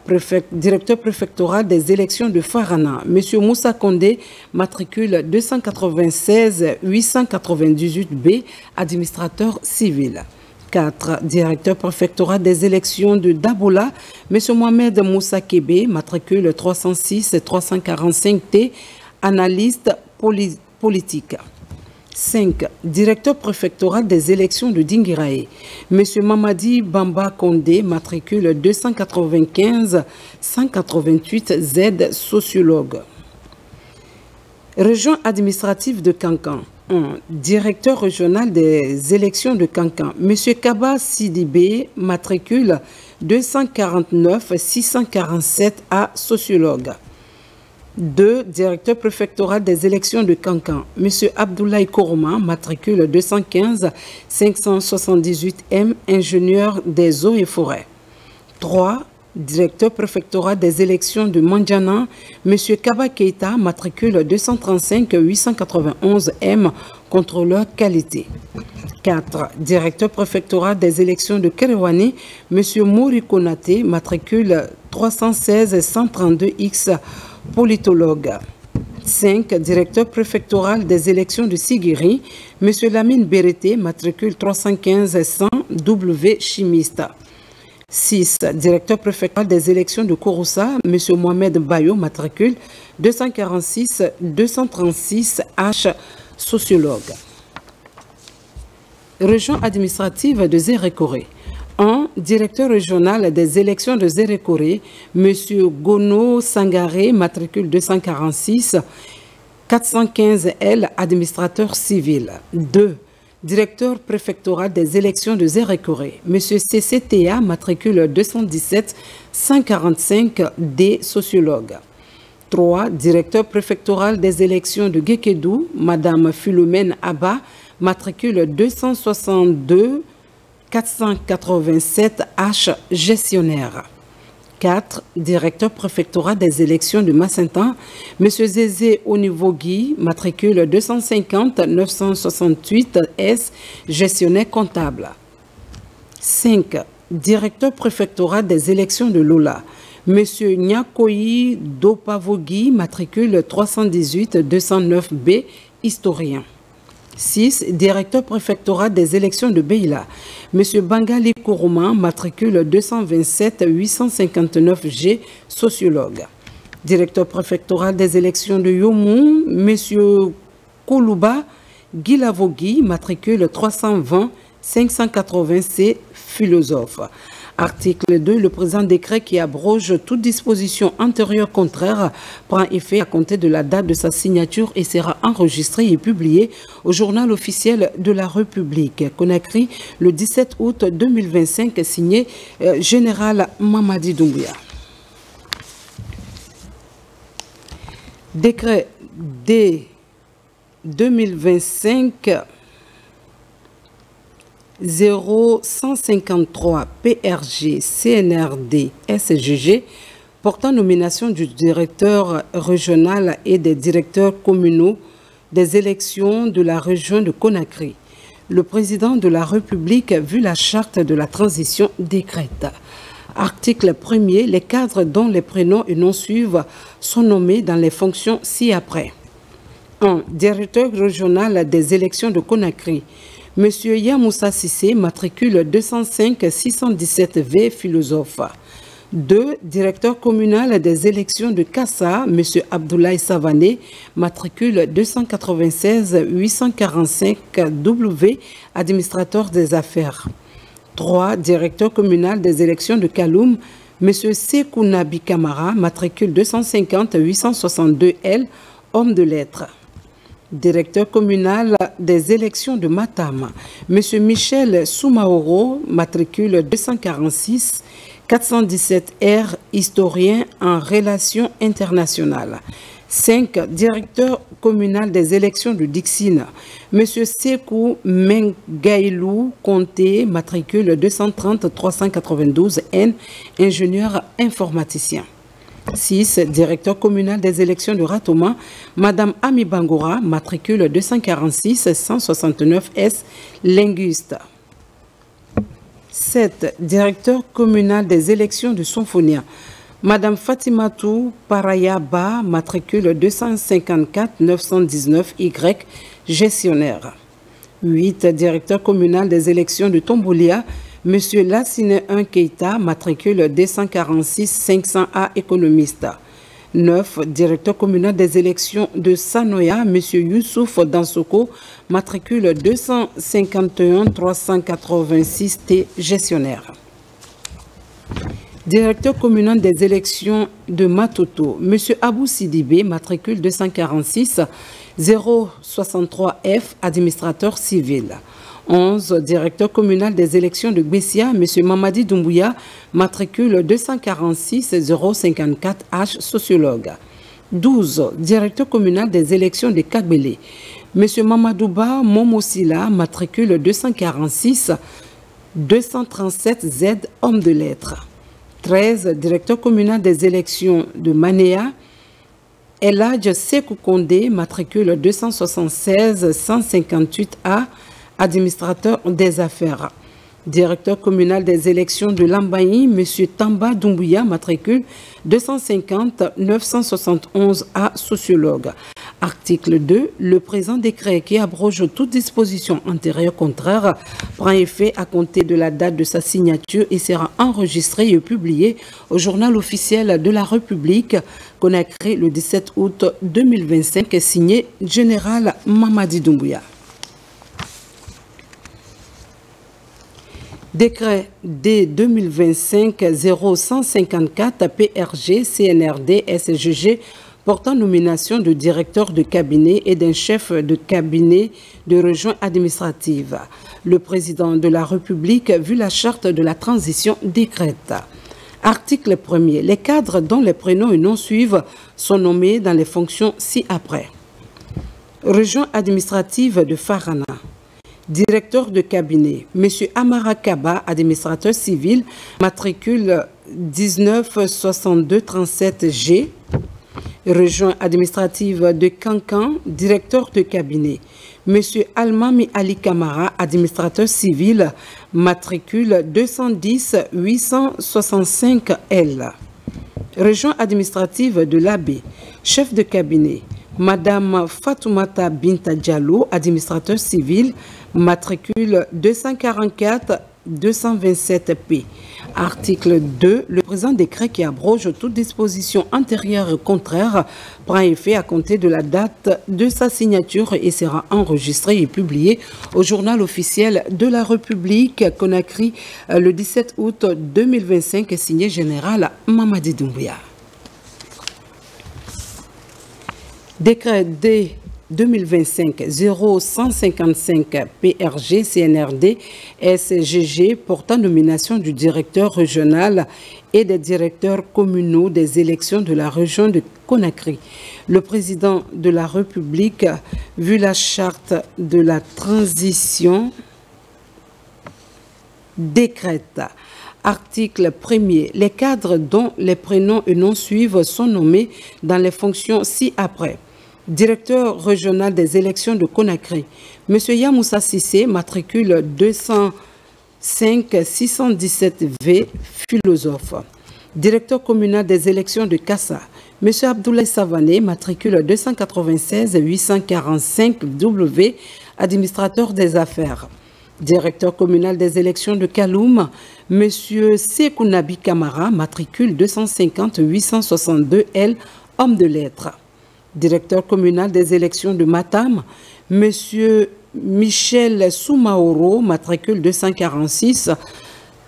Directeur préfectoral des élections de Farana, M. Moussa Kondé, matricule 296-898B, administrateur civil. 4. Directeur préfectoral des élections de Daboula, M. Mohamed Moussa Kébé, matricule 306-345T, analyste politique. 5. Directeur préfectoral des élections de Dingirae, M. Mamadi Bamba Kondé, matricule 295-188Z, sociologue. Région administrative de Kankan. 1. Directeur régional des élections de Kankan, M. Kaba Sidibé, matricule 249-647A, sociologue. 2. Directeur préfectoral des élections de Kankan, M. Abdoulaye Koroma, matricule 215-578M, ingénieur des eaux et forêts. 3. Directeur préfectoral des élections de Mandjana, M. Kaba Keita, matricule 235-891M, contrôleur qualité. 4. Directeur préfectoral des élections de Kerewani, M. Mouri Konate, matricule 316-132X, politologue. 5. Directeur préfectoral des élections de Sigiri, M. Lamine Berete, matricule 315-100W, chimiste. 6. Directeur préfectoral des élections de Kouroussa, M. Mohamed Bayo, matricule 246-236H, sociologue. Région administrative de Zérékoré. 1. Directeur régional des élections de Zérékoré, M. Gono Sangaré, matricule 246-415L, administrateur civil. 2. Directeur préfectoral des élections de Zérékoré, M. CCTA, matricule 217-145D, sociologue. 3. Directeur préfectoral des élections de Guékédou, Mme Philomène Abba, matricule 262-487H, gestionnaire. 4. Directeur préfectoral des élections de Massintan, M. Zézé Onivogui, matricule 250-968S, gestionnaire comptable. 5. Directeur préfectoral des élections de Lola, M. Nyakoyi Dopavogui, matricule 318-209B, historien. 6. Directeur préfectoral des élections de Beila, M. Bangali Kourouma, matricule 227-859G, sociologue. Directeur préfectoral des élections de Yomou, M. Koulouba Gilavogui, matricule 320-580C, philosophe. Article 2. Le présent décret qui abroge toute disposition antérieure contraire prend effet à compter de la date de sa signature et sera enregistré et publié au journal officiel de la République. Conakry, le 17 août 2025, signé Général Mamadi Doumbouya. Décret D 2025 0153 PRG CNRD SGG portant nomination du directeur régional et des directeurs communaux des élections de la région de Conakry. Le président de la République, vu la charte de la transition, décrète. Article 1er. Les cadres dont les prénoms et noms suivent sont nommés dans les fonctions ci-après. 1. Directeur régional des élections de Conakry. Monsieur Yamoussa Sissé, matricule 205-617V, philosophe. 2. Directeur communal des élections de Kassa, monsieur Abdoulaye Savané, matricule 296-845W, administrateur des affaires. 3. Directeur communal des élections de Kaloum, monsieur Sekou Nabi Kamara, matricule 250-862L, homme de lettres. Directeur communal des élections de Matam, M. Michel Soumaoro, matricule 246-417R, historien en relations internationales. 5. Directeur communal des élections de Dixine, M. Sekou Mengailou Conté, matricule 230-392N, ingénieur informaticien. 6. Directeur communal des élections de Ratoma, Madame Ami Bangora, matricule 246-169S, linguiste. 7. Directeur communal des élections de Sonfonia, Madame Fatima Parayaba, matricule 254-919Y, gestionnaire. 8. Directeur communal des élections de Tombolia, Monsieur Lassine 1 Keita, matricule 246-500A, économiste. 9. Directeur communal des élections de Sanoya, Monsieur Youssouf Dansoko, matricule 251-386T, gestionnaire. Directeur communal des élections de Matoto, Monsieur Abou Sidibé, matricule 246-063F, administrateur civil. 11. Directeur communal des élections de Gbessia, M. Mamadi Doumbouya, matricule 246-054H, sociologue. 12. Directeur communal des élections de Kagbele, M. Mamadouba Momosila, matricule 246-237Z, homme de lettres. 13. Directeur communal des élections de Manéa, Eladj Sekou Kondé, matricule 276-158A, administrateur des affaires. Directeur communal des élections de Lambaï, M. Tamba Doumbouya, matricule 250-971A, sociologue. Article 2. Le présent décret qui abroge toute disposition antérieure contraire prend effet à compter de la date de sa signature et sera enregistré et publié au journal officiel de la République, Conakry, le 17 août 2025, signé Général Mamadi Doumbouya. Décret D 2025-0154 PRG CNRD SGG portant nomination de directeur de cabinet et d'un chef de cabinet de région administrative. Le président de la République, vu la charte de la transition, décrète. Article 1er. Les cadres dont les prénoms et noms suivent sont nommés dans les fonctions ci-après. Région administrative de Farana. Directeur de cabinet, M. Amara Kaba, administrateur civil, matricule 196237G. Région administrative de Kankan, directeur de cabinet, M. Almami Ali Kamara, administrateur civil, matricule 210-865L. Région administrative de l'Abbé, chef de cabinet, Madame Fatoumata Binta Diallo, administrateur civil, matricule 244-227P. Article 2. Le présent décret qui abroge toute disposition antérieure et contraire prend effet à compter de la date de sa signature et sera enregistré et publié au journal officiel de la République, Conakry, le 17 août 2025, signé Général Mamadi Doumbouya. Décret D 2025-0155 PRG CNRD SGG portant nomination du directeur régional et des directeurs communaux des élections de la région de Conakry. Le président de la République, vu la charte de la transition, décrète. Article 1er. Les cadres dont les prénoms et noms suivent sont nommés dans les fonctions ci-après. Directeur régional des élections de Conakry, M. Yamoussa Sissé, matricule 5 617V, philosophe. Directeur communal des élections de Kassa, M. Abdoulaye Savané, matricule 296 845 W, administrateur des affaires. Directeur communal des élections de Kaloum, M. Sekounabi Kamara, matricule 250 862 L, homme de lettres. Directeur communal des élections de Matam, M. Michel Soumaoro, matricule 246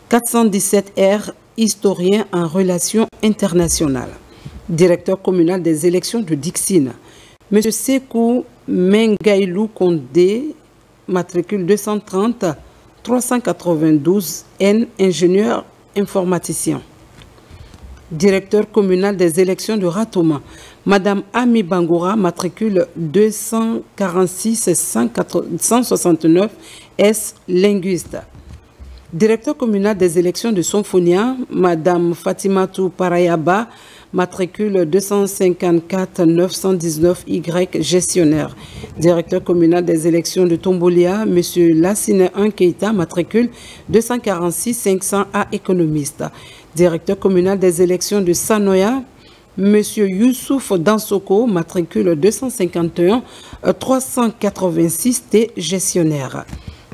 417 R, historien en relations internationales. Directeur communal des élections de Dixine, M. Sekou Mengailou Kondé, matricule 230 392 N, ingénieur informaticien. Directeur communal des élections de Ratoma, Madame Ami Bangoura, matricule 246 169 S, linguiste. Directeur communal des élections de Sonfonia, Madame Fatimatou Parayaba, matricule 254 919 Y, gestionnaire. Directeur communal des élections de Tombolia, M. Lassine Keita, matricule 246 500 A, économiste. Directeur communal des élections de Sanoya, M. Youssouf Dansoko, matricule 251 386 T, gestionnaire.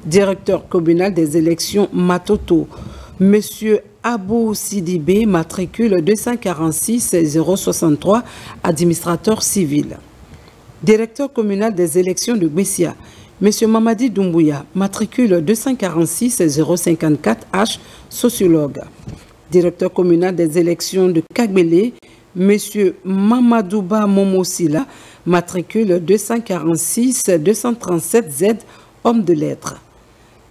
Directeur communal des élections Matoto, M. Abou Sidibé, matricule 246 063, administrateur civil. Directeur communal des élections de Bessia, M. Mamadi Doumbouya, matricule 246 054 H, sociologue. Directeur communal des élections de Kagbele, M. Mamadouba Momosila, matricule 246 237 Z, homme de lettres.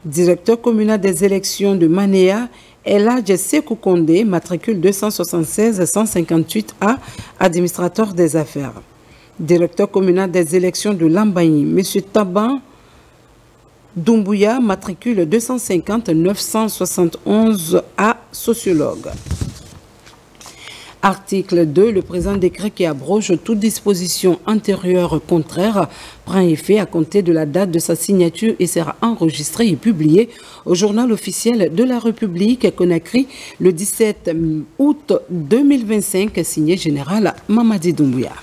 Directeur communal des élections de Manéa, Eladj Sekou Kondé, matricule 276 158 A, administrateur des affaires. Directeur communal des élections de Lambaye, M. Taban Doumbouya, matricule 250 971 A, sociologue. Article 2. Le présent décret qui abroge toute disposition antérieure contraire prend effet à compter de la date de sa signature et sera enregistré et publié au journal officiel de la République Conakry le 17 août 2025, signé général Mamadi Doumbouya.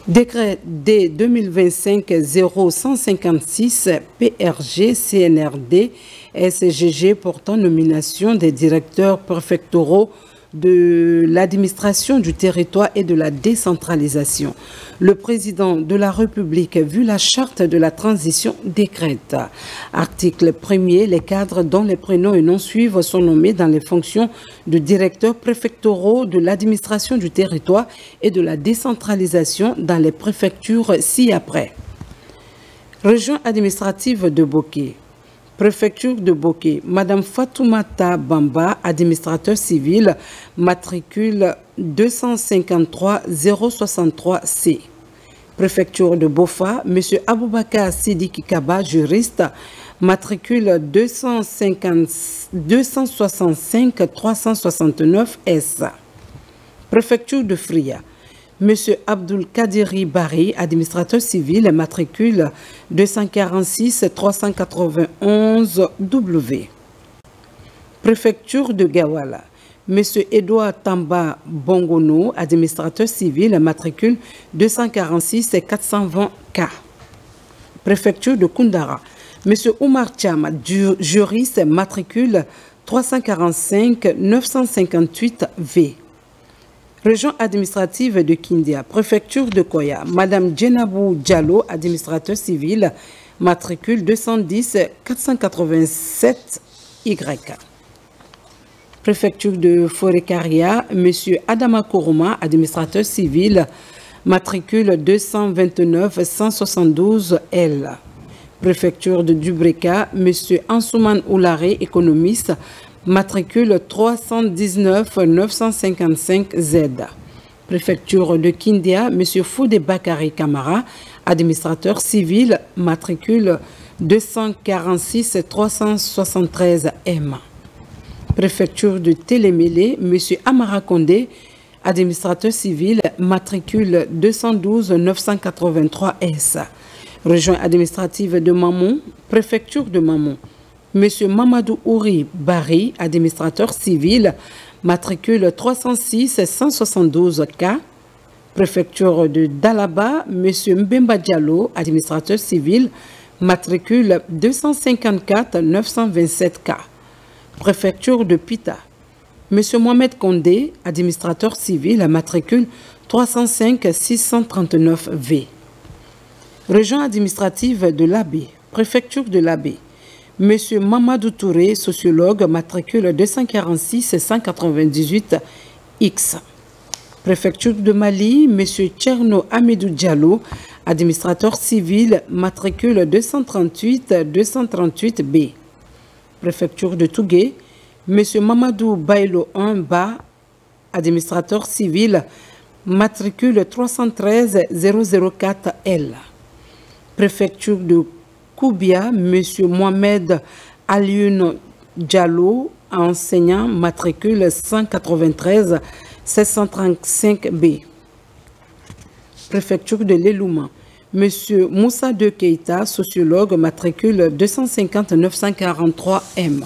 Décret D 2025-0156 PRG CNRD SGG portant nomination des directeurs préfectoraux de l'administration du territoire et de la décentralisation. Le président de la République, vu la charte de la transition, décrète. Article 1er. Les cadres dont les prénoms et noms suivent sont nommés dans les fonctions de directeurs préfectoraux de l'administration du territoire et de la décentralisation dans les préfectures ci-après. Région administrative de Boké. Préfecture de Boké, Madame Fatoumata Bamba, administrateur civil, matricule 253 063 C. Préfecture de Bofa, Monsieur Aboubakar Sidiki Kaba, juriste, matricule 265 369 S. Préfecture de Fria, Monsieur Abdul Kadiri Bari, administrateur civil, matricule 246 391 W. Préfecture de Gawala, Monsieur Edouard Tamba Bongono, administrateur civil, matricule 246 420 K. Préfecture de Koundara, Monsieur Oumar Cham, juriste, matricule 345 958 V. Région administrative de Kindia, préfecture de Koya, Madame Djenabou Diallo, administrateur civil, matricule 210 487 Y. Préfecture de Forêt-Caria, Monsieur Adama Kourouma, administrateur civil, matricule 229 172 L. Préfecture de Dubreka, Monsieur Ansouman Oulare, économiste, matricule 319 955 Z. Préfecture de Kindia, M. Foudé Bakari Kamara, administrateur civil, matricule 246 373 M. Préfecture de Télémélé, M. Amara Kondé, administrateur civil, matricule 212 983 S. Région administrative de Mamon, préfecture de Mamon. Monsieur Mamadou Ouri Bari, administrateur civil, matricule 306 172 K. Préfecture de Dalaba, monsieur Mbemba Diallo, administrateur civil, matricule 254 927 K. Préfecture de Pita. Monsieur Mohamed Kondé, administrateur civil, matricule 305 639 V. Région administrative de l'Abbé, préfecture de l'Abbé. Monsieur Mamadou Touré, sociologue, matricule 246 198 X. Préfecture de Mali, monsieur Tcherno Amidou Diallo, administrateur civil, matricule 238 238 B. Préfecture de Tougué, monsieur Mamadou Bailo 1-Ba, administrateur civil, matricule 313 004 L. Préfecture de Koubia, monsieur Mohamed Alioune Diallo, enseignant, matricule 193 735 B. Préfecture de l'Elouma, monsieur Moussa De Keita, sociologue, matricule 250 943 M.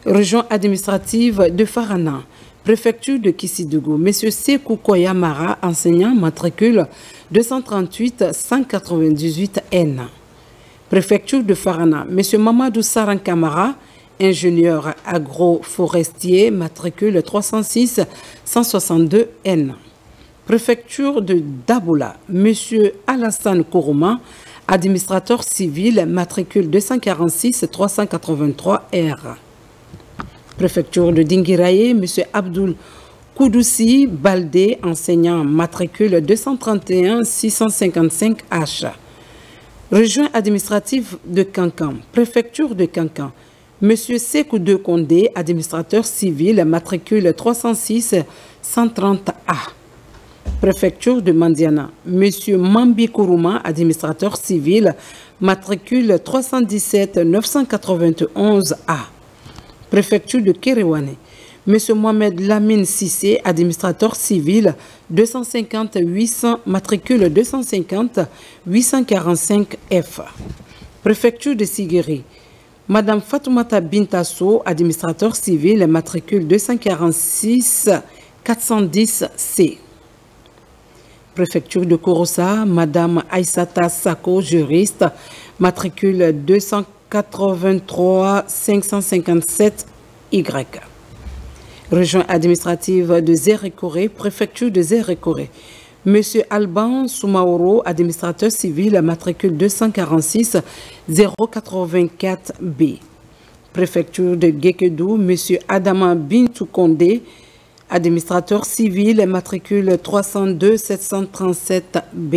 Région administrative de Farana, préfecture de Kissidougou, monsieur Sekou Koyamara, enseignant, matricule 238 198 N. Préfecture de Farana, monsieur Mamadou Sarankamara, ingénieur agroforestier, matricule 306 162 N. Préfecture de Daboula, monsieur Alassane Kourouma, administrateur civil, matricule 246 383 R. Préfecture de Dingiraye, monsieur Abdoul Koudoussi Baldé, enseignant, matricule 231 655 H. Région administrative de Kankan, préfecture de Kankan, monsieur Sekou De Kondé, administrateur civil, matricule 306 130 A. Préfecture de Mandiana, monsieur Mambi Kourouma, administrateur civil, matricule 317 991 A. Préfecture de Kéréouane, monsieur Mohamed Lamine Sissé, administrateur civil, 250 800, matricule 250 845 F. Préfecture de Siguiri, madame Fatoumata Bintasso, administrateur civil, matricule 246 410 C. Préfecture de Korossa, madame Aïssata Sako, juriste, matricule 283 557 Y. Région administrative de Zérekoré, préfecture de Zérekoré. Monsieur Alban Soumaoro, administrateur civil, matricule 246 084 B. Préfecture de Gekedou, monsieur Adama Bintou Kondé, administrateur civil, matricule 302 737 B.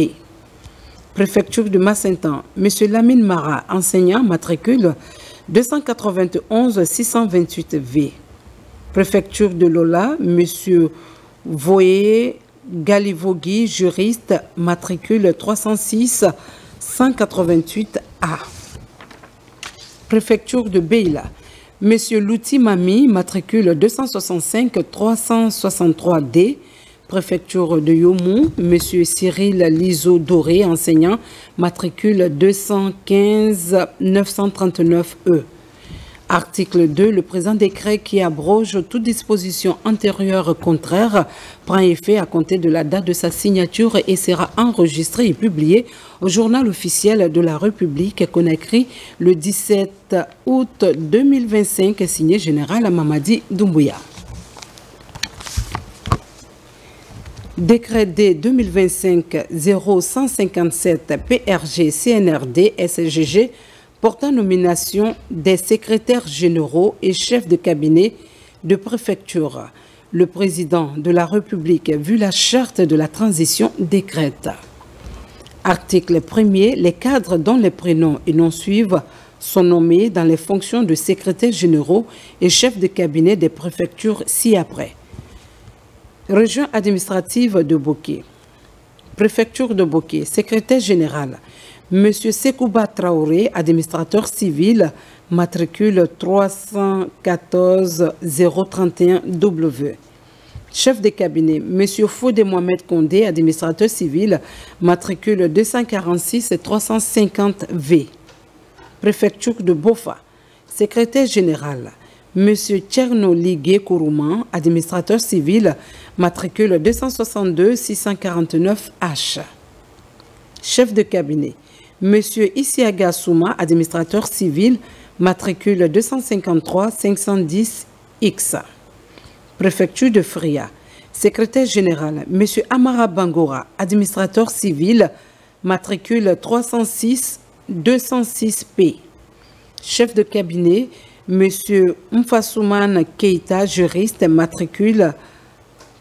Préfecture de Massintan, monsieur Lamine Mara, enseignant, matricule 291 628 V. Préfecture de Lola, monsieur Voyer Galivogui, juriste, matricule 306 188 A. Préfecture de Beila, monsieur Louti Mami, matricule 265 363 D. Préfecture de Yomou, monsieur Cyril Lizo Doré, enseignant, matricule 215 939 E. Article 2. Le présent décret qui abroge toute disposition antérieure contraire prend effet à compter de la date de sa signature et sera enregistré et publié au journal officiel de la République Conakry le 17 août 2025, signé Général Mamadi Doumbouya. Décret D 2025-0157 PRG CNRD SGG portant nomination des secrétaires généraux et chefs de cabinet de préfecture. Le président de la République, vu la charte de la transition, décrète. Article 1er. Les cadres dont les prénoms et noms suivent sont nommés dans les fonctions de secrétaires généraux et chefs de cabinet des préfectures ci-après. Région administrative de Boké. Préfecture de Boké. Secrétaire général, monsieur Sekouba Traoré, administrateur civil, matricule 314 031 W. Chef de cabinet, M. Fodé Mohamed Kondé, administrateur civil, matricule 246 350 V. Préfecture de Bofa. Secrétaire général, M. Tcherno Ligué Kourouman, administrateur civil, matricule 262 649 H. Chef de cabinet, M. Isiaga Souma, administrateur civil, matricule 253 510 X. Préfecture de Fria. Secrétaire général, M. Amara Bangora, administrateur civil, matricule 306 206 P. Chef de cabinet, M. Mfasouman Keita, juriste, matricule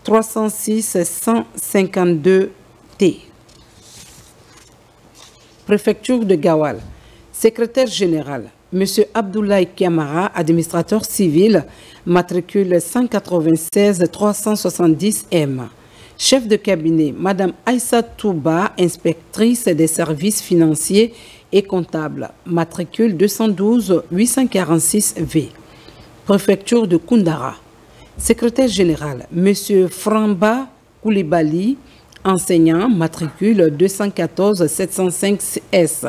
306 152 T. Préfecture de Gawal. Secrétaire général, M. Abdoulaye Kamara, administrateur civil, matricule 196 370 M. Chef de cabinet, Mme Aïssa Touba, inspectrice des services financiers et comptables, matricule 212 846 V. Préfecture de Koundara. Secrétaire général, M. Framba Koulibaly, enseignant, matricule 214 705 S.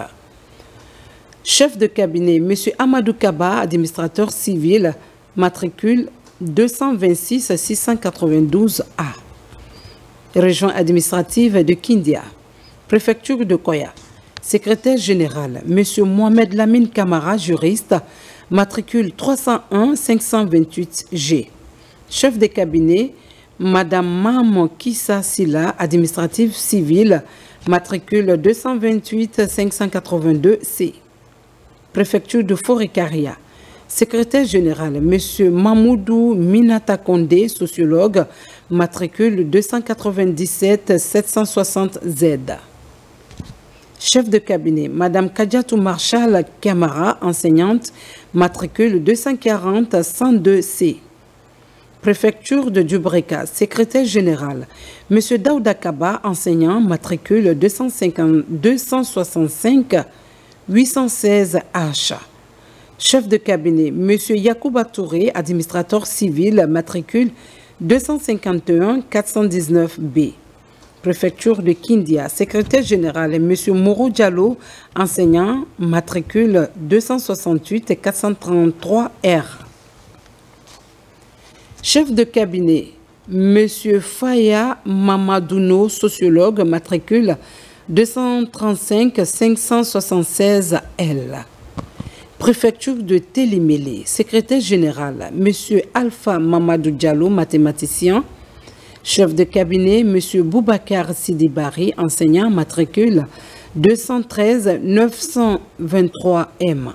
Chef de cabinet, M. Amadou Kaba, administrateur civil, matricule 226 692 A. Région administrative de Kindia. Préfecture de Koya. Secrétaire général, M. Mohamed Lamine Kamara, juriste, matricule 301 528 G. Chef de cabinet, Mme Mam Kissa Silla, administrative civile, matricule 228 582 C. Préfecture de Forêt-Caria. Secrétaire général, M. Mamoudou Minata Kondé, sociologue, matricule 297 760 Z. Chef de cabinet, Mme Kadiatou Marshall Kamara, enseignante, matricule 240 102 C. Préfecture de Dubreka. Secrétaire général, M. Daouda Kaba, enseignant, matricule 265 816 H. Chef de cabinet, M. Yacouba Touré, administrateur civil, matricule 251 419 B. Préfecture de Kindia. Secrétaire général, M. Mourou Diallo, enseignant, matricule 268 433 R. Chef de cabinet, M. Faya Mamadouno, sociologue, matricule 235 576 L. Préfecture de Télimélé. Secrétaire général, M. Alpha Mamadou Diallo, mathématicien. Chef de cabinet, M. Boubacar Sidibari, enseignant, matricule 213 923 M.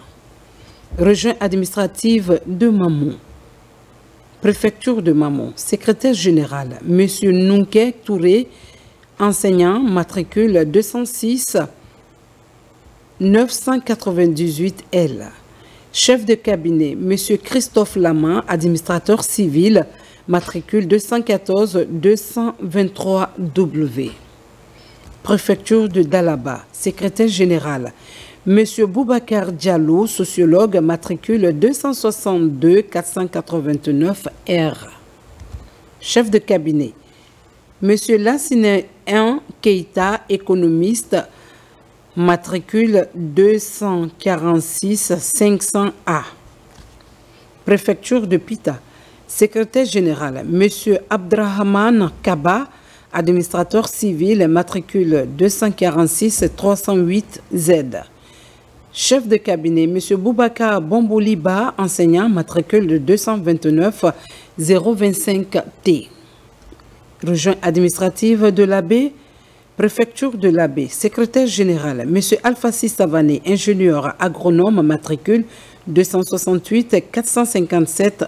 Région administrative de Mamou. Préfecture de Mamou. Secrétaire général, M. Nunke Touré, enseignant, matricule 206 998 L. Chef de cabinet, M. Christophe Lama, administrateur civil, matricule 214 223 W. Préfecture de Dalaba. Secrétaire général, M. Boubacar Diallo, sociologue, matricule 262 489 R. Chef de cabinet, M. Lassine Keita, économiste, matricule 246 500 A. Préfecture de Pita. Secrétaire général, M. Abdrahman Kaba, administrateur civil, matricule 246 308 Z. Chef de cabinet, M. Boubacar Bomboliba, enseignant, matricule 229 025 T. Région administrative de l'Abbé, préfecture de l'Abbé. Secrétaire général, M. Alfassi Savané, ingénieur agronome, matricule 268 457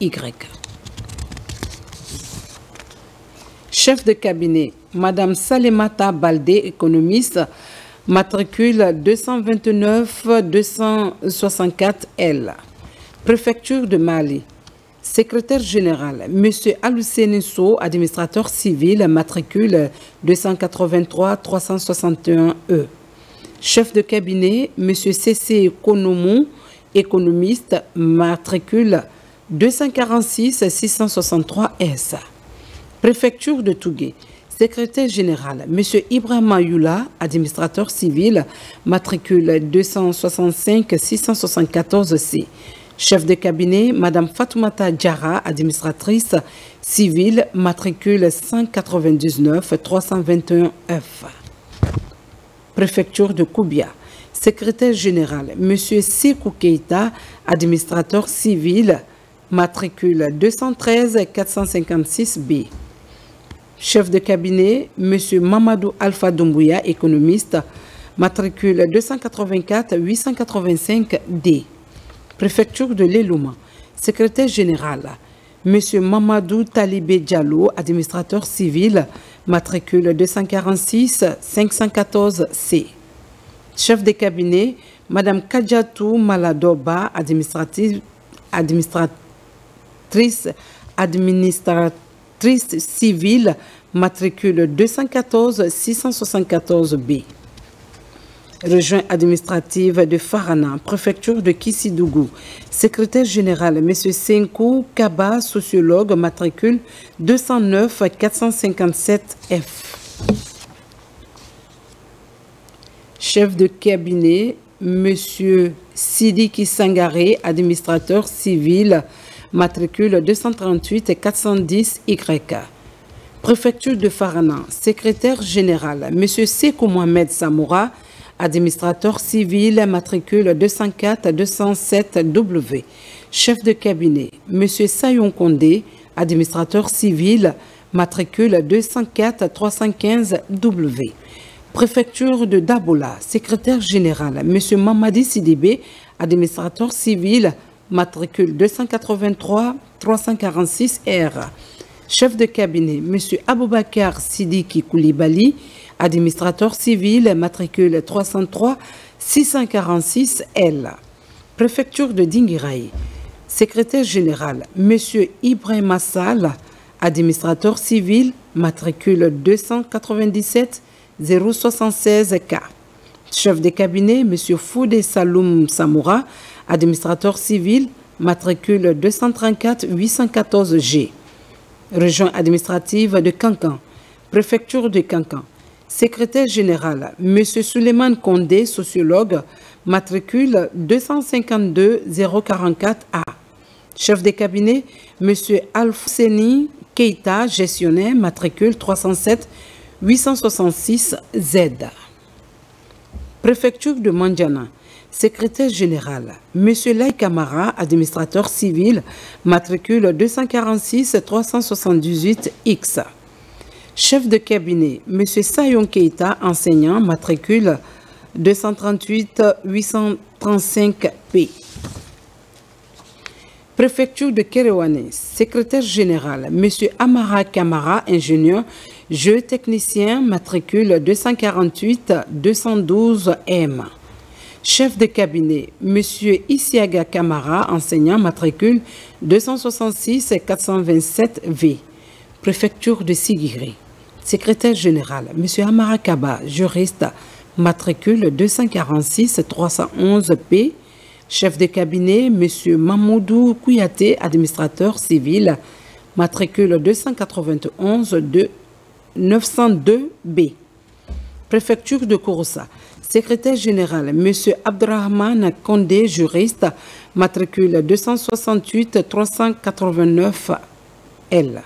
Y. Chef de cabinet, Mme Salemata Baldé, économiste, matricule 229 264 L. Préfecture de Mali. Secrétaire général, M. Aloussenisso, administrateur civil, matricule 283 361 E. Chef de cabinet, M. C.C. Konomou, économiste, matricule 246 663 S. Préfecture de Tougué. Secrétaire général, M. Ibrahima Youla, administrateur civil, matricule 265 674 C. Chef de cabinet, Mme Fatoumata Diarra, administratrice civile, matricule 199 321 F. Préfecture de Koubia. Secrétaire général, M. Sekou Keita, administrateur civil, matricule 213 456 B. Chef de cabinet, M. Mamadou Alpha Doumbouya, économiste, matricule 284 885 D. Préfecture de l'Elouma. Secrétaire général, M. Mamadou Talibé Diallo, administrateur civil, matricule 246 514 C. Chef de cabinet, Mme Kadjatou Maladoba, administratrice civile, matricule 214 674 B. Région administrative de Farana, préfecture de Kissidougou. Secrétaire général, M. Senkou Kaba, sociologue, matricule 209 457 F. Chef de cabinet, M. Sidiki Sangaré, administrateur civil, matricule 238 410 Y. Préfecture de Farana, secrétaire général, M. Sekou Mohamed Samoura, administrateur civil, matricule 204 207 W. Chef de cabinet, M. Sayon Kondé, administrateur civil, matricule 204 315 W. Préfecture de Dabola, secrétaire général, M. Mamadi Sidibé, administrateur civil, matricule 283 346 R. Chef de cabinet, M. Aboubakar Sidiki Koulibaly, administrateur civil, matricule 303 646 L. Préfecture de Dinguiraï. Secrétaire général, M. Ibrahim Assal, administrateur civil, matricule 297 076 K. Chef de cabinet, M. Foudé Saloum Samoura, administrateur civil, matricule 234 814 G. Région administrative de Kankan. Préfecture de Kankan. Secrétaire général, M. Souleymane Kondé, sociologue, matricule 252 044 A. Chef de cabinet, M. Alfousseni Keita, gestionnaire, matricule 307 866 Z. Préfecture de Mandjana. Secrétaire général, M. Laï Kamara, administrateur civil, matricule 246 378 X. Chef de cabinet, M. Sayon Keita, enseignant, matricule 238 835 P. Préfecture de Kéréouane, secrétaire général, M. Amara Kamara, ingénieur, géotechnicien, matricule 248 212 M. Chef de cabinet, M. Isiaga Kamara, enseignant, matricule 266 427 V. Préfecture de Sigiri. Secrétaire général, M. Amara Kaba, juriste, matricule 246 311 P. Chef de cabinet, M. Mamoudou Kouyaté, administrateur civil, matricule 291 902 B. Préfecture de Kouroussa. Secrétaire général, M. Abdrahman Kondé, juriste, matricule 268 389 L.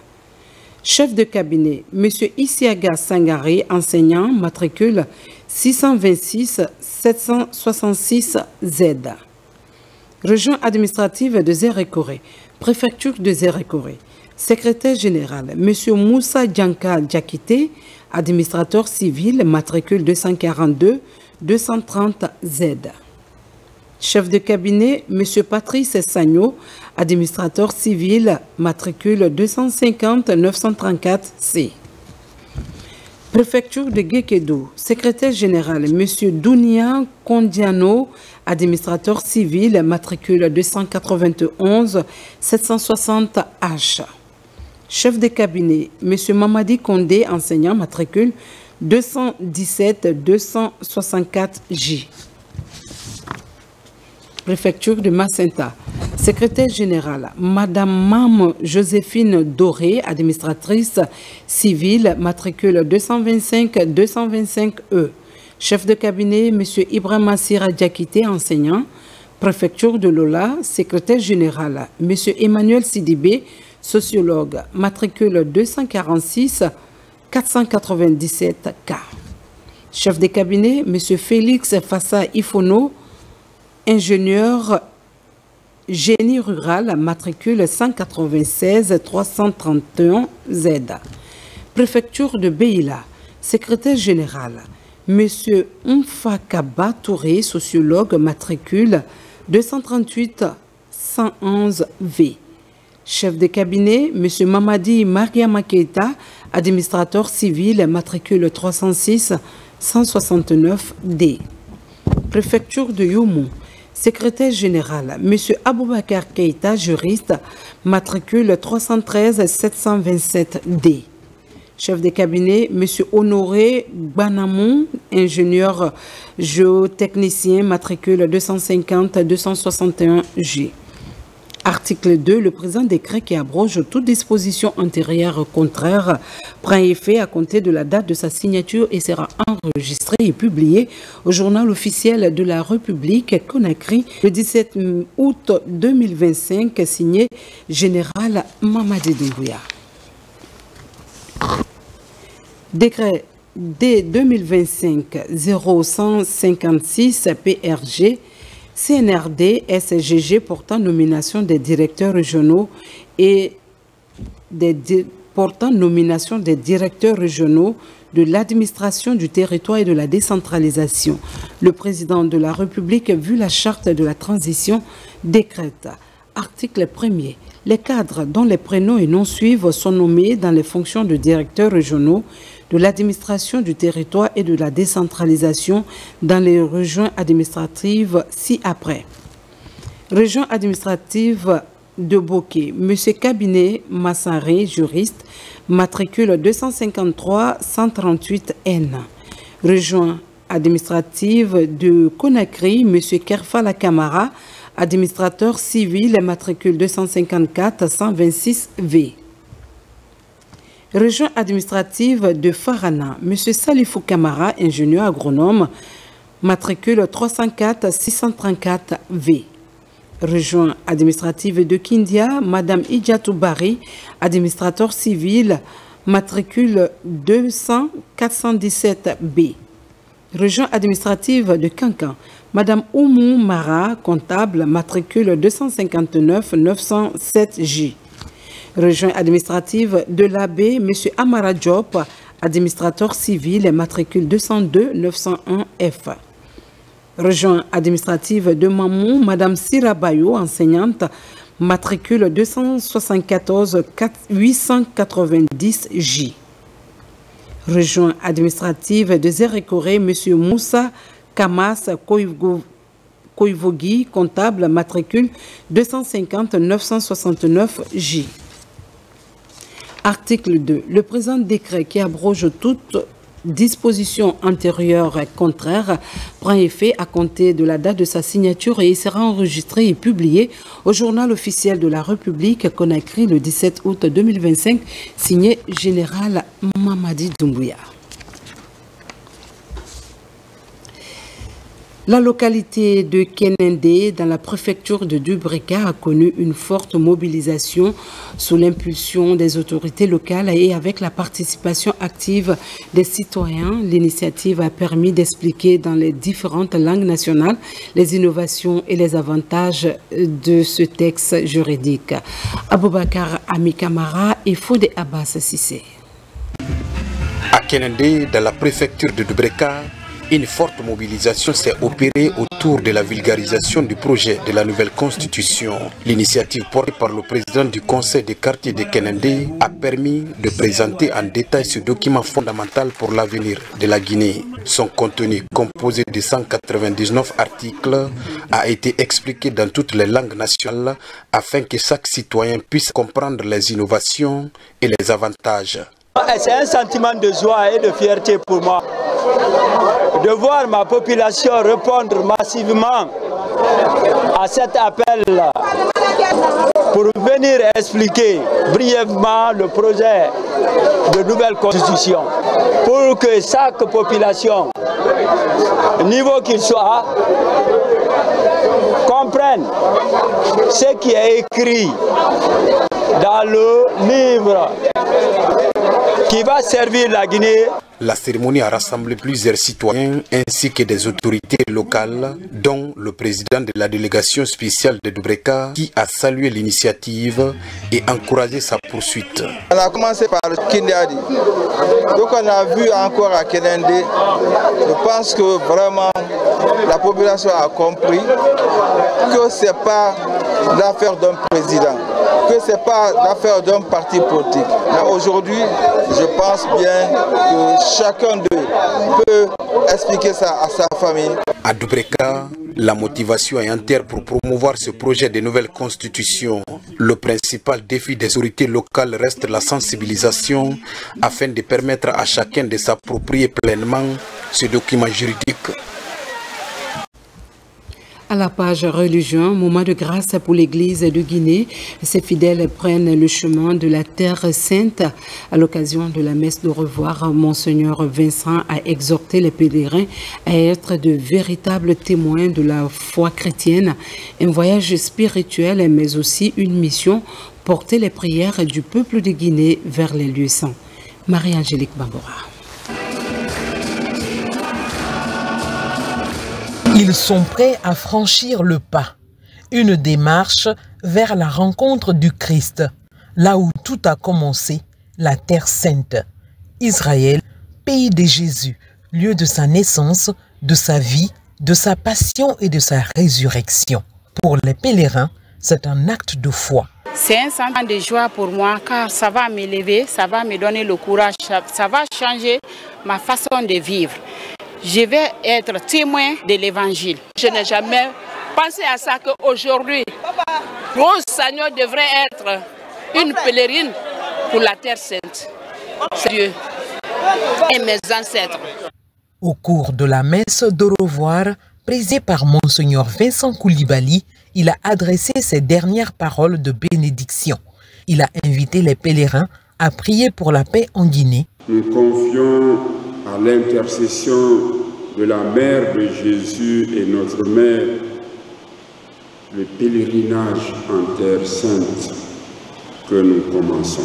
Chef de cabinet, M. Isiaga Sangari, enseignant, matricule 626 766 Z. Région administrative de Zérekoré. Préfecture de Zérekoré. Secrétaire général, M. Moussa Djanka Djakité, administrateur civil, matricule 242 230 Z. Chef de cabinet, M. Patrice Sagno, administrateur civil, matricule 250 934 C. Préfecture de Guékédou. Secrétaire général, M. Dounia Kondiano, administrateur civil, matricule 291 760 H. Chef de cabinet, M. Mamadi Kondé, enseignant, matricule 217 264 J. Préfecture de Macenta. Secrétaire générale, Madame Mam Joséphine Doré, administratrice civile, matricule 225-225E. Chef de cabinet, M. Ibrahim Assira Diakité, enseignant, préfecture de Lola. Secrétaire général, M. Emmanuel Sidibé, sociologue, matricule 246-497K. Chef de cabinet, M. Félix Fassa Ifono, ingénieur génie rural, matricule 196-331Z. Préfecture de Beila. Secrétaire général, M. Mfakaba Touré, sociologue, matricule 238-111V. Chef de cabinet, M. Mamadi Mariama Keita, administrateur civil, matricule 306-169D. Préfecture de Youmou. Secrétaire général, M. Aboubakar Keita, juriste, matricule 313-727D. Chef de cabinet, M. Honoré Banamon, ingénieur géotechnicien, matricule 250-261G. Article 2. Le présent décret qui abroge toute disposition antérieure contraire prend effet à compter de la date de sa signature et sera enregistré et publié au journal officiel de la République Conakry le 17 août 2025, signé Général Mamadi Doumbouya. Décret D-2025-0156 PRG CNRD SGG portant nomination des directeurs régionaux et portant nomination des directeurs régionaux de l'administration du territoire et de la décentralisation. Le président de la République, vu la charte de la transition, décrète. Article 1er. Les cadres dont les prénoms et noms suivent sont nommés dans les fonctions de directeurs régionaux de l'administration du territoire et de la décentralisation dans les régions administratives ci-après. Région administrative de Boké, M. Cabinet Massaré, juriste, matricule 253-138N. Région administrative de Conakry, M. Kerfala Kamara, administrateur civil, matricule 254-126V. Région administrative de Farana, M. Salifou Kamara, ingénieur agronome, matricule 304-634V. Région administrative de Kindia, Mme Idjatou Bari, administrateur civil, matricule 200-417B. Région administrative de Kankan, Mme Oumou Mara, comptable, matricule 259-907J. Région administrative de l'Abbé, M. Amara Diop, administrateur civil, matricule 202-901F. Région administrative de Mamou, Mme Sira Bayo, enseignante, matricule 274-890J. Région administrative de Zérékoré, M. Moussa Kamas Koivogi, comptable, matricule 250-969J. Article 2. Le présent décret qui abroge toute disposition antérieure contraire prend effet à compter de la date de sa signature et sera enregistré et publié au journal officiel de la République Conakry le 17 août 2025, signé Général Mamadi Doumbouya. La localité de Kenendé, dans la préfecture de Dubrika, a connu une forte mobilisation sous l'impulsion des autorités locales et avec la participation active des citoyens. L'initiative a permis d'expliquer dans les différentes langues nationales les innovations et les avantages de ce texte juridique. Aboubakar Ami Kamara et Fodé Abbas Sissé. À Kenendé, dans la préfecture de Dubrika, une forte mobilisation s'est opérée autour de la vulgarisation du projet de la nouvelle constitution. L'initiative portée par le président du conseil des quartiers de Kenendé a permis de présenter en détail ce document fondamental pour l'avenir de la Guinée. Son contenu, composé de 199 articles, a été expliqué dans toutes les langues nationales afin que chaque citoyen puisse comprendre les innovations et les avantages. C'est un sentiment de joie et de fierté pour moi de voir ma population répondre massivement à cet appel venir expliquer brièvement le projet de nouvelle constitution pour que chaque population, niveau qu'il soit, comprenne ce qui est écrit dans le livre qui va servir la Guinée. La cérémonie a rassemblé plusieurs citoyens ainsi que des autorités locales, dont le président de la délégation spéciale de Dubreka, qui a salué l'initiative et encouragé sa poursuite. On a commencé par le Kindiadi. Donc on a vu encore à Kenende. Je pense que vraiment la population a compris que ce n'est pas l'affaire d'un président, que ce n'est pas l'affaire d'un parti politique. Mais aujourd'hui, je pense bien que chacun d'eux peut expliquer ça à sa famille. À Dubreka, la motivation est entière pour promouvoir ce projet de nouvelle constitution. Le principal défi des autorités locales reste la sensibilisation afin de permettre à chacun de s'approprier pleinement ce document juridique. À la page religion, moment de grâce pour l'Église de Guinée. Ces fidèles prennent le chemin de la Terre Sainte. À l'occasion de la messe de revoir, Monseigneur Vincent a exhorté les pèlerins à être de véritables témoins de la foi chrétienne. Un voyage spirituel, mais aussi une mission, porter les prières du peuple de Guinée vers les lieux saints. Marie-Angélique Bambora. Ils sont prêts à franchir le pas, une démarche vers la rencontre du Christ, là où tout a commencé, la Terre Sainte, Israël, pays de Jésus, lieu de sa naissance, de sa vie, de sa passion et de sa résurrection. Pour les pèlerins, c'est un acte de foi. C'est un sentiment de joie pour moi car ça va m'élever, ça va me donner le courage, ça va changer ma façon de vivre. Je vais être témoin de l'évangile. Je n'ai jamais pensé à ça qu'aujourd'hui, Rose Sagnon devrait être une pèlerine pour la Terre Sainte. C'est Dieu et mes ancêtres. Au cours de la messe de revoir, présidée par Monseigneur Vincent Koulibaly, il a adressé ses dernières paroles de bénédiction. Il a invité les pèlerins à prier pour la paix en Guinée. Nous confions à l'intercession de la Mère de Jésus et notre Mère, le pèlerinage en Terre Sainte que nous commençons.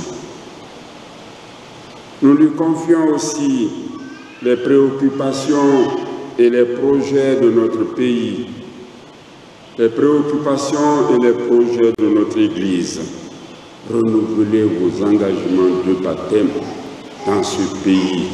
Nous lui confions aussi les préoccupations et les projets de notre pays, les préoccupations et les projets de notre Église. Renouvelez vos engagements de baptême dans ce pays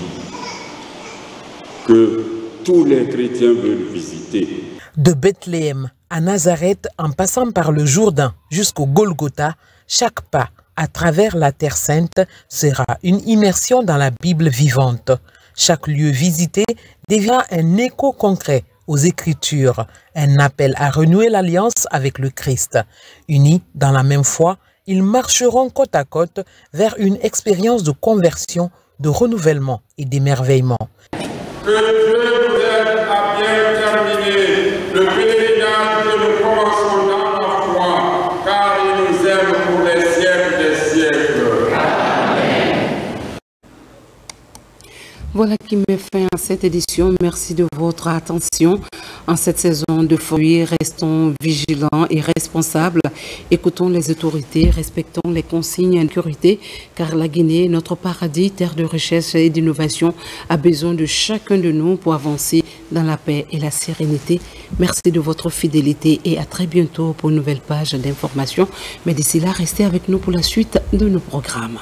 que tous les chrétiens veulent visiter. De Bethléem à Nazareth, en passant par le Jourdain jusqu'au Golgotha, chaque pas à travers la Terre Sainte sera une immersion dans la Bible vivante. Chaque lieu visité devient un écho concret aux Écritures, un appel à renouer l'alliance avec le Christ. Unis dans la même foi, ils marcheront côte à côte vers une expérience de conversion, de renouvellement et d'émerveillement. Que Dieu nous aide à bien terminer le pèlerinage que nous commençons dans la foi, car il nous aime pour les siècles des siècles. Amen. Voilà qui met fin à cette édition. Merci de votre attention. En cette saison de folie, restons vigilants et responsables. Écoutons les autorités, respectons les consignes de sécurité, car la Guinée, notre paradis, terre de recherche et d'innovation, a besoin de chacun de nous pour avancer dans la paix et la sérénité. Merci de votre fidélité et à très bientôt pour une nouvelle page d'information. Mais d'ici là, restez avec nous pour la suite de nos programmes.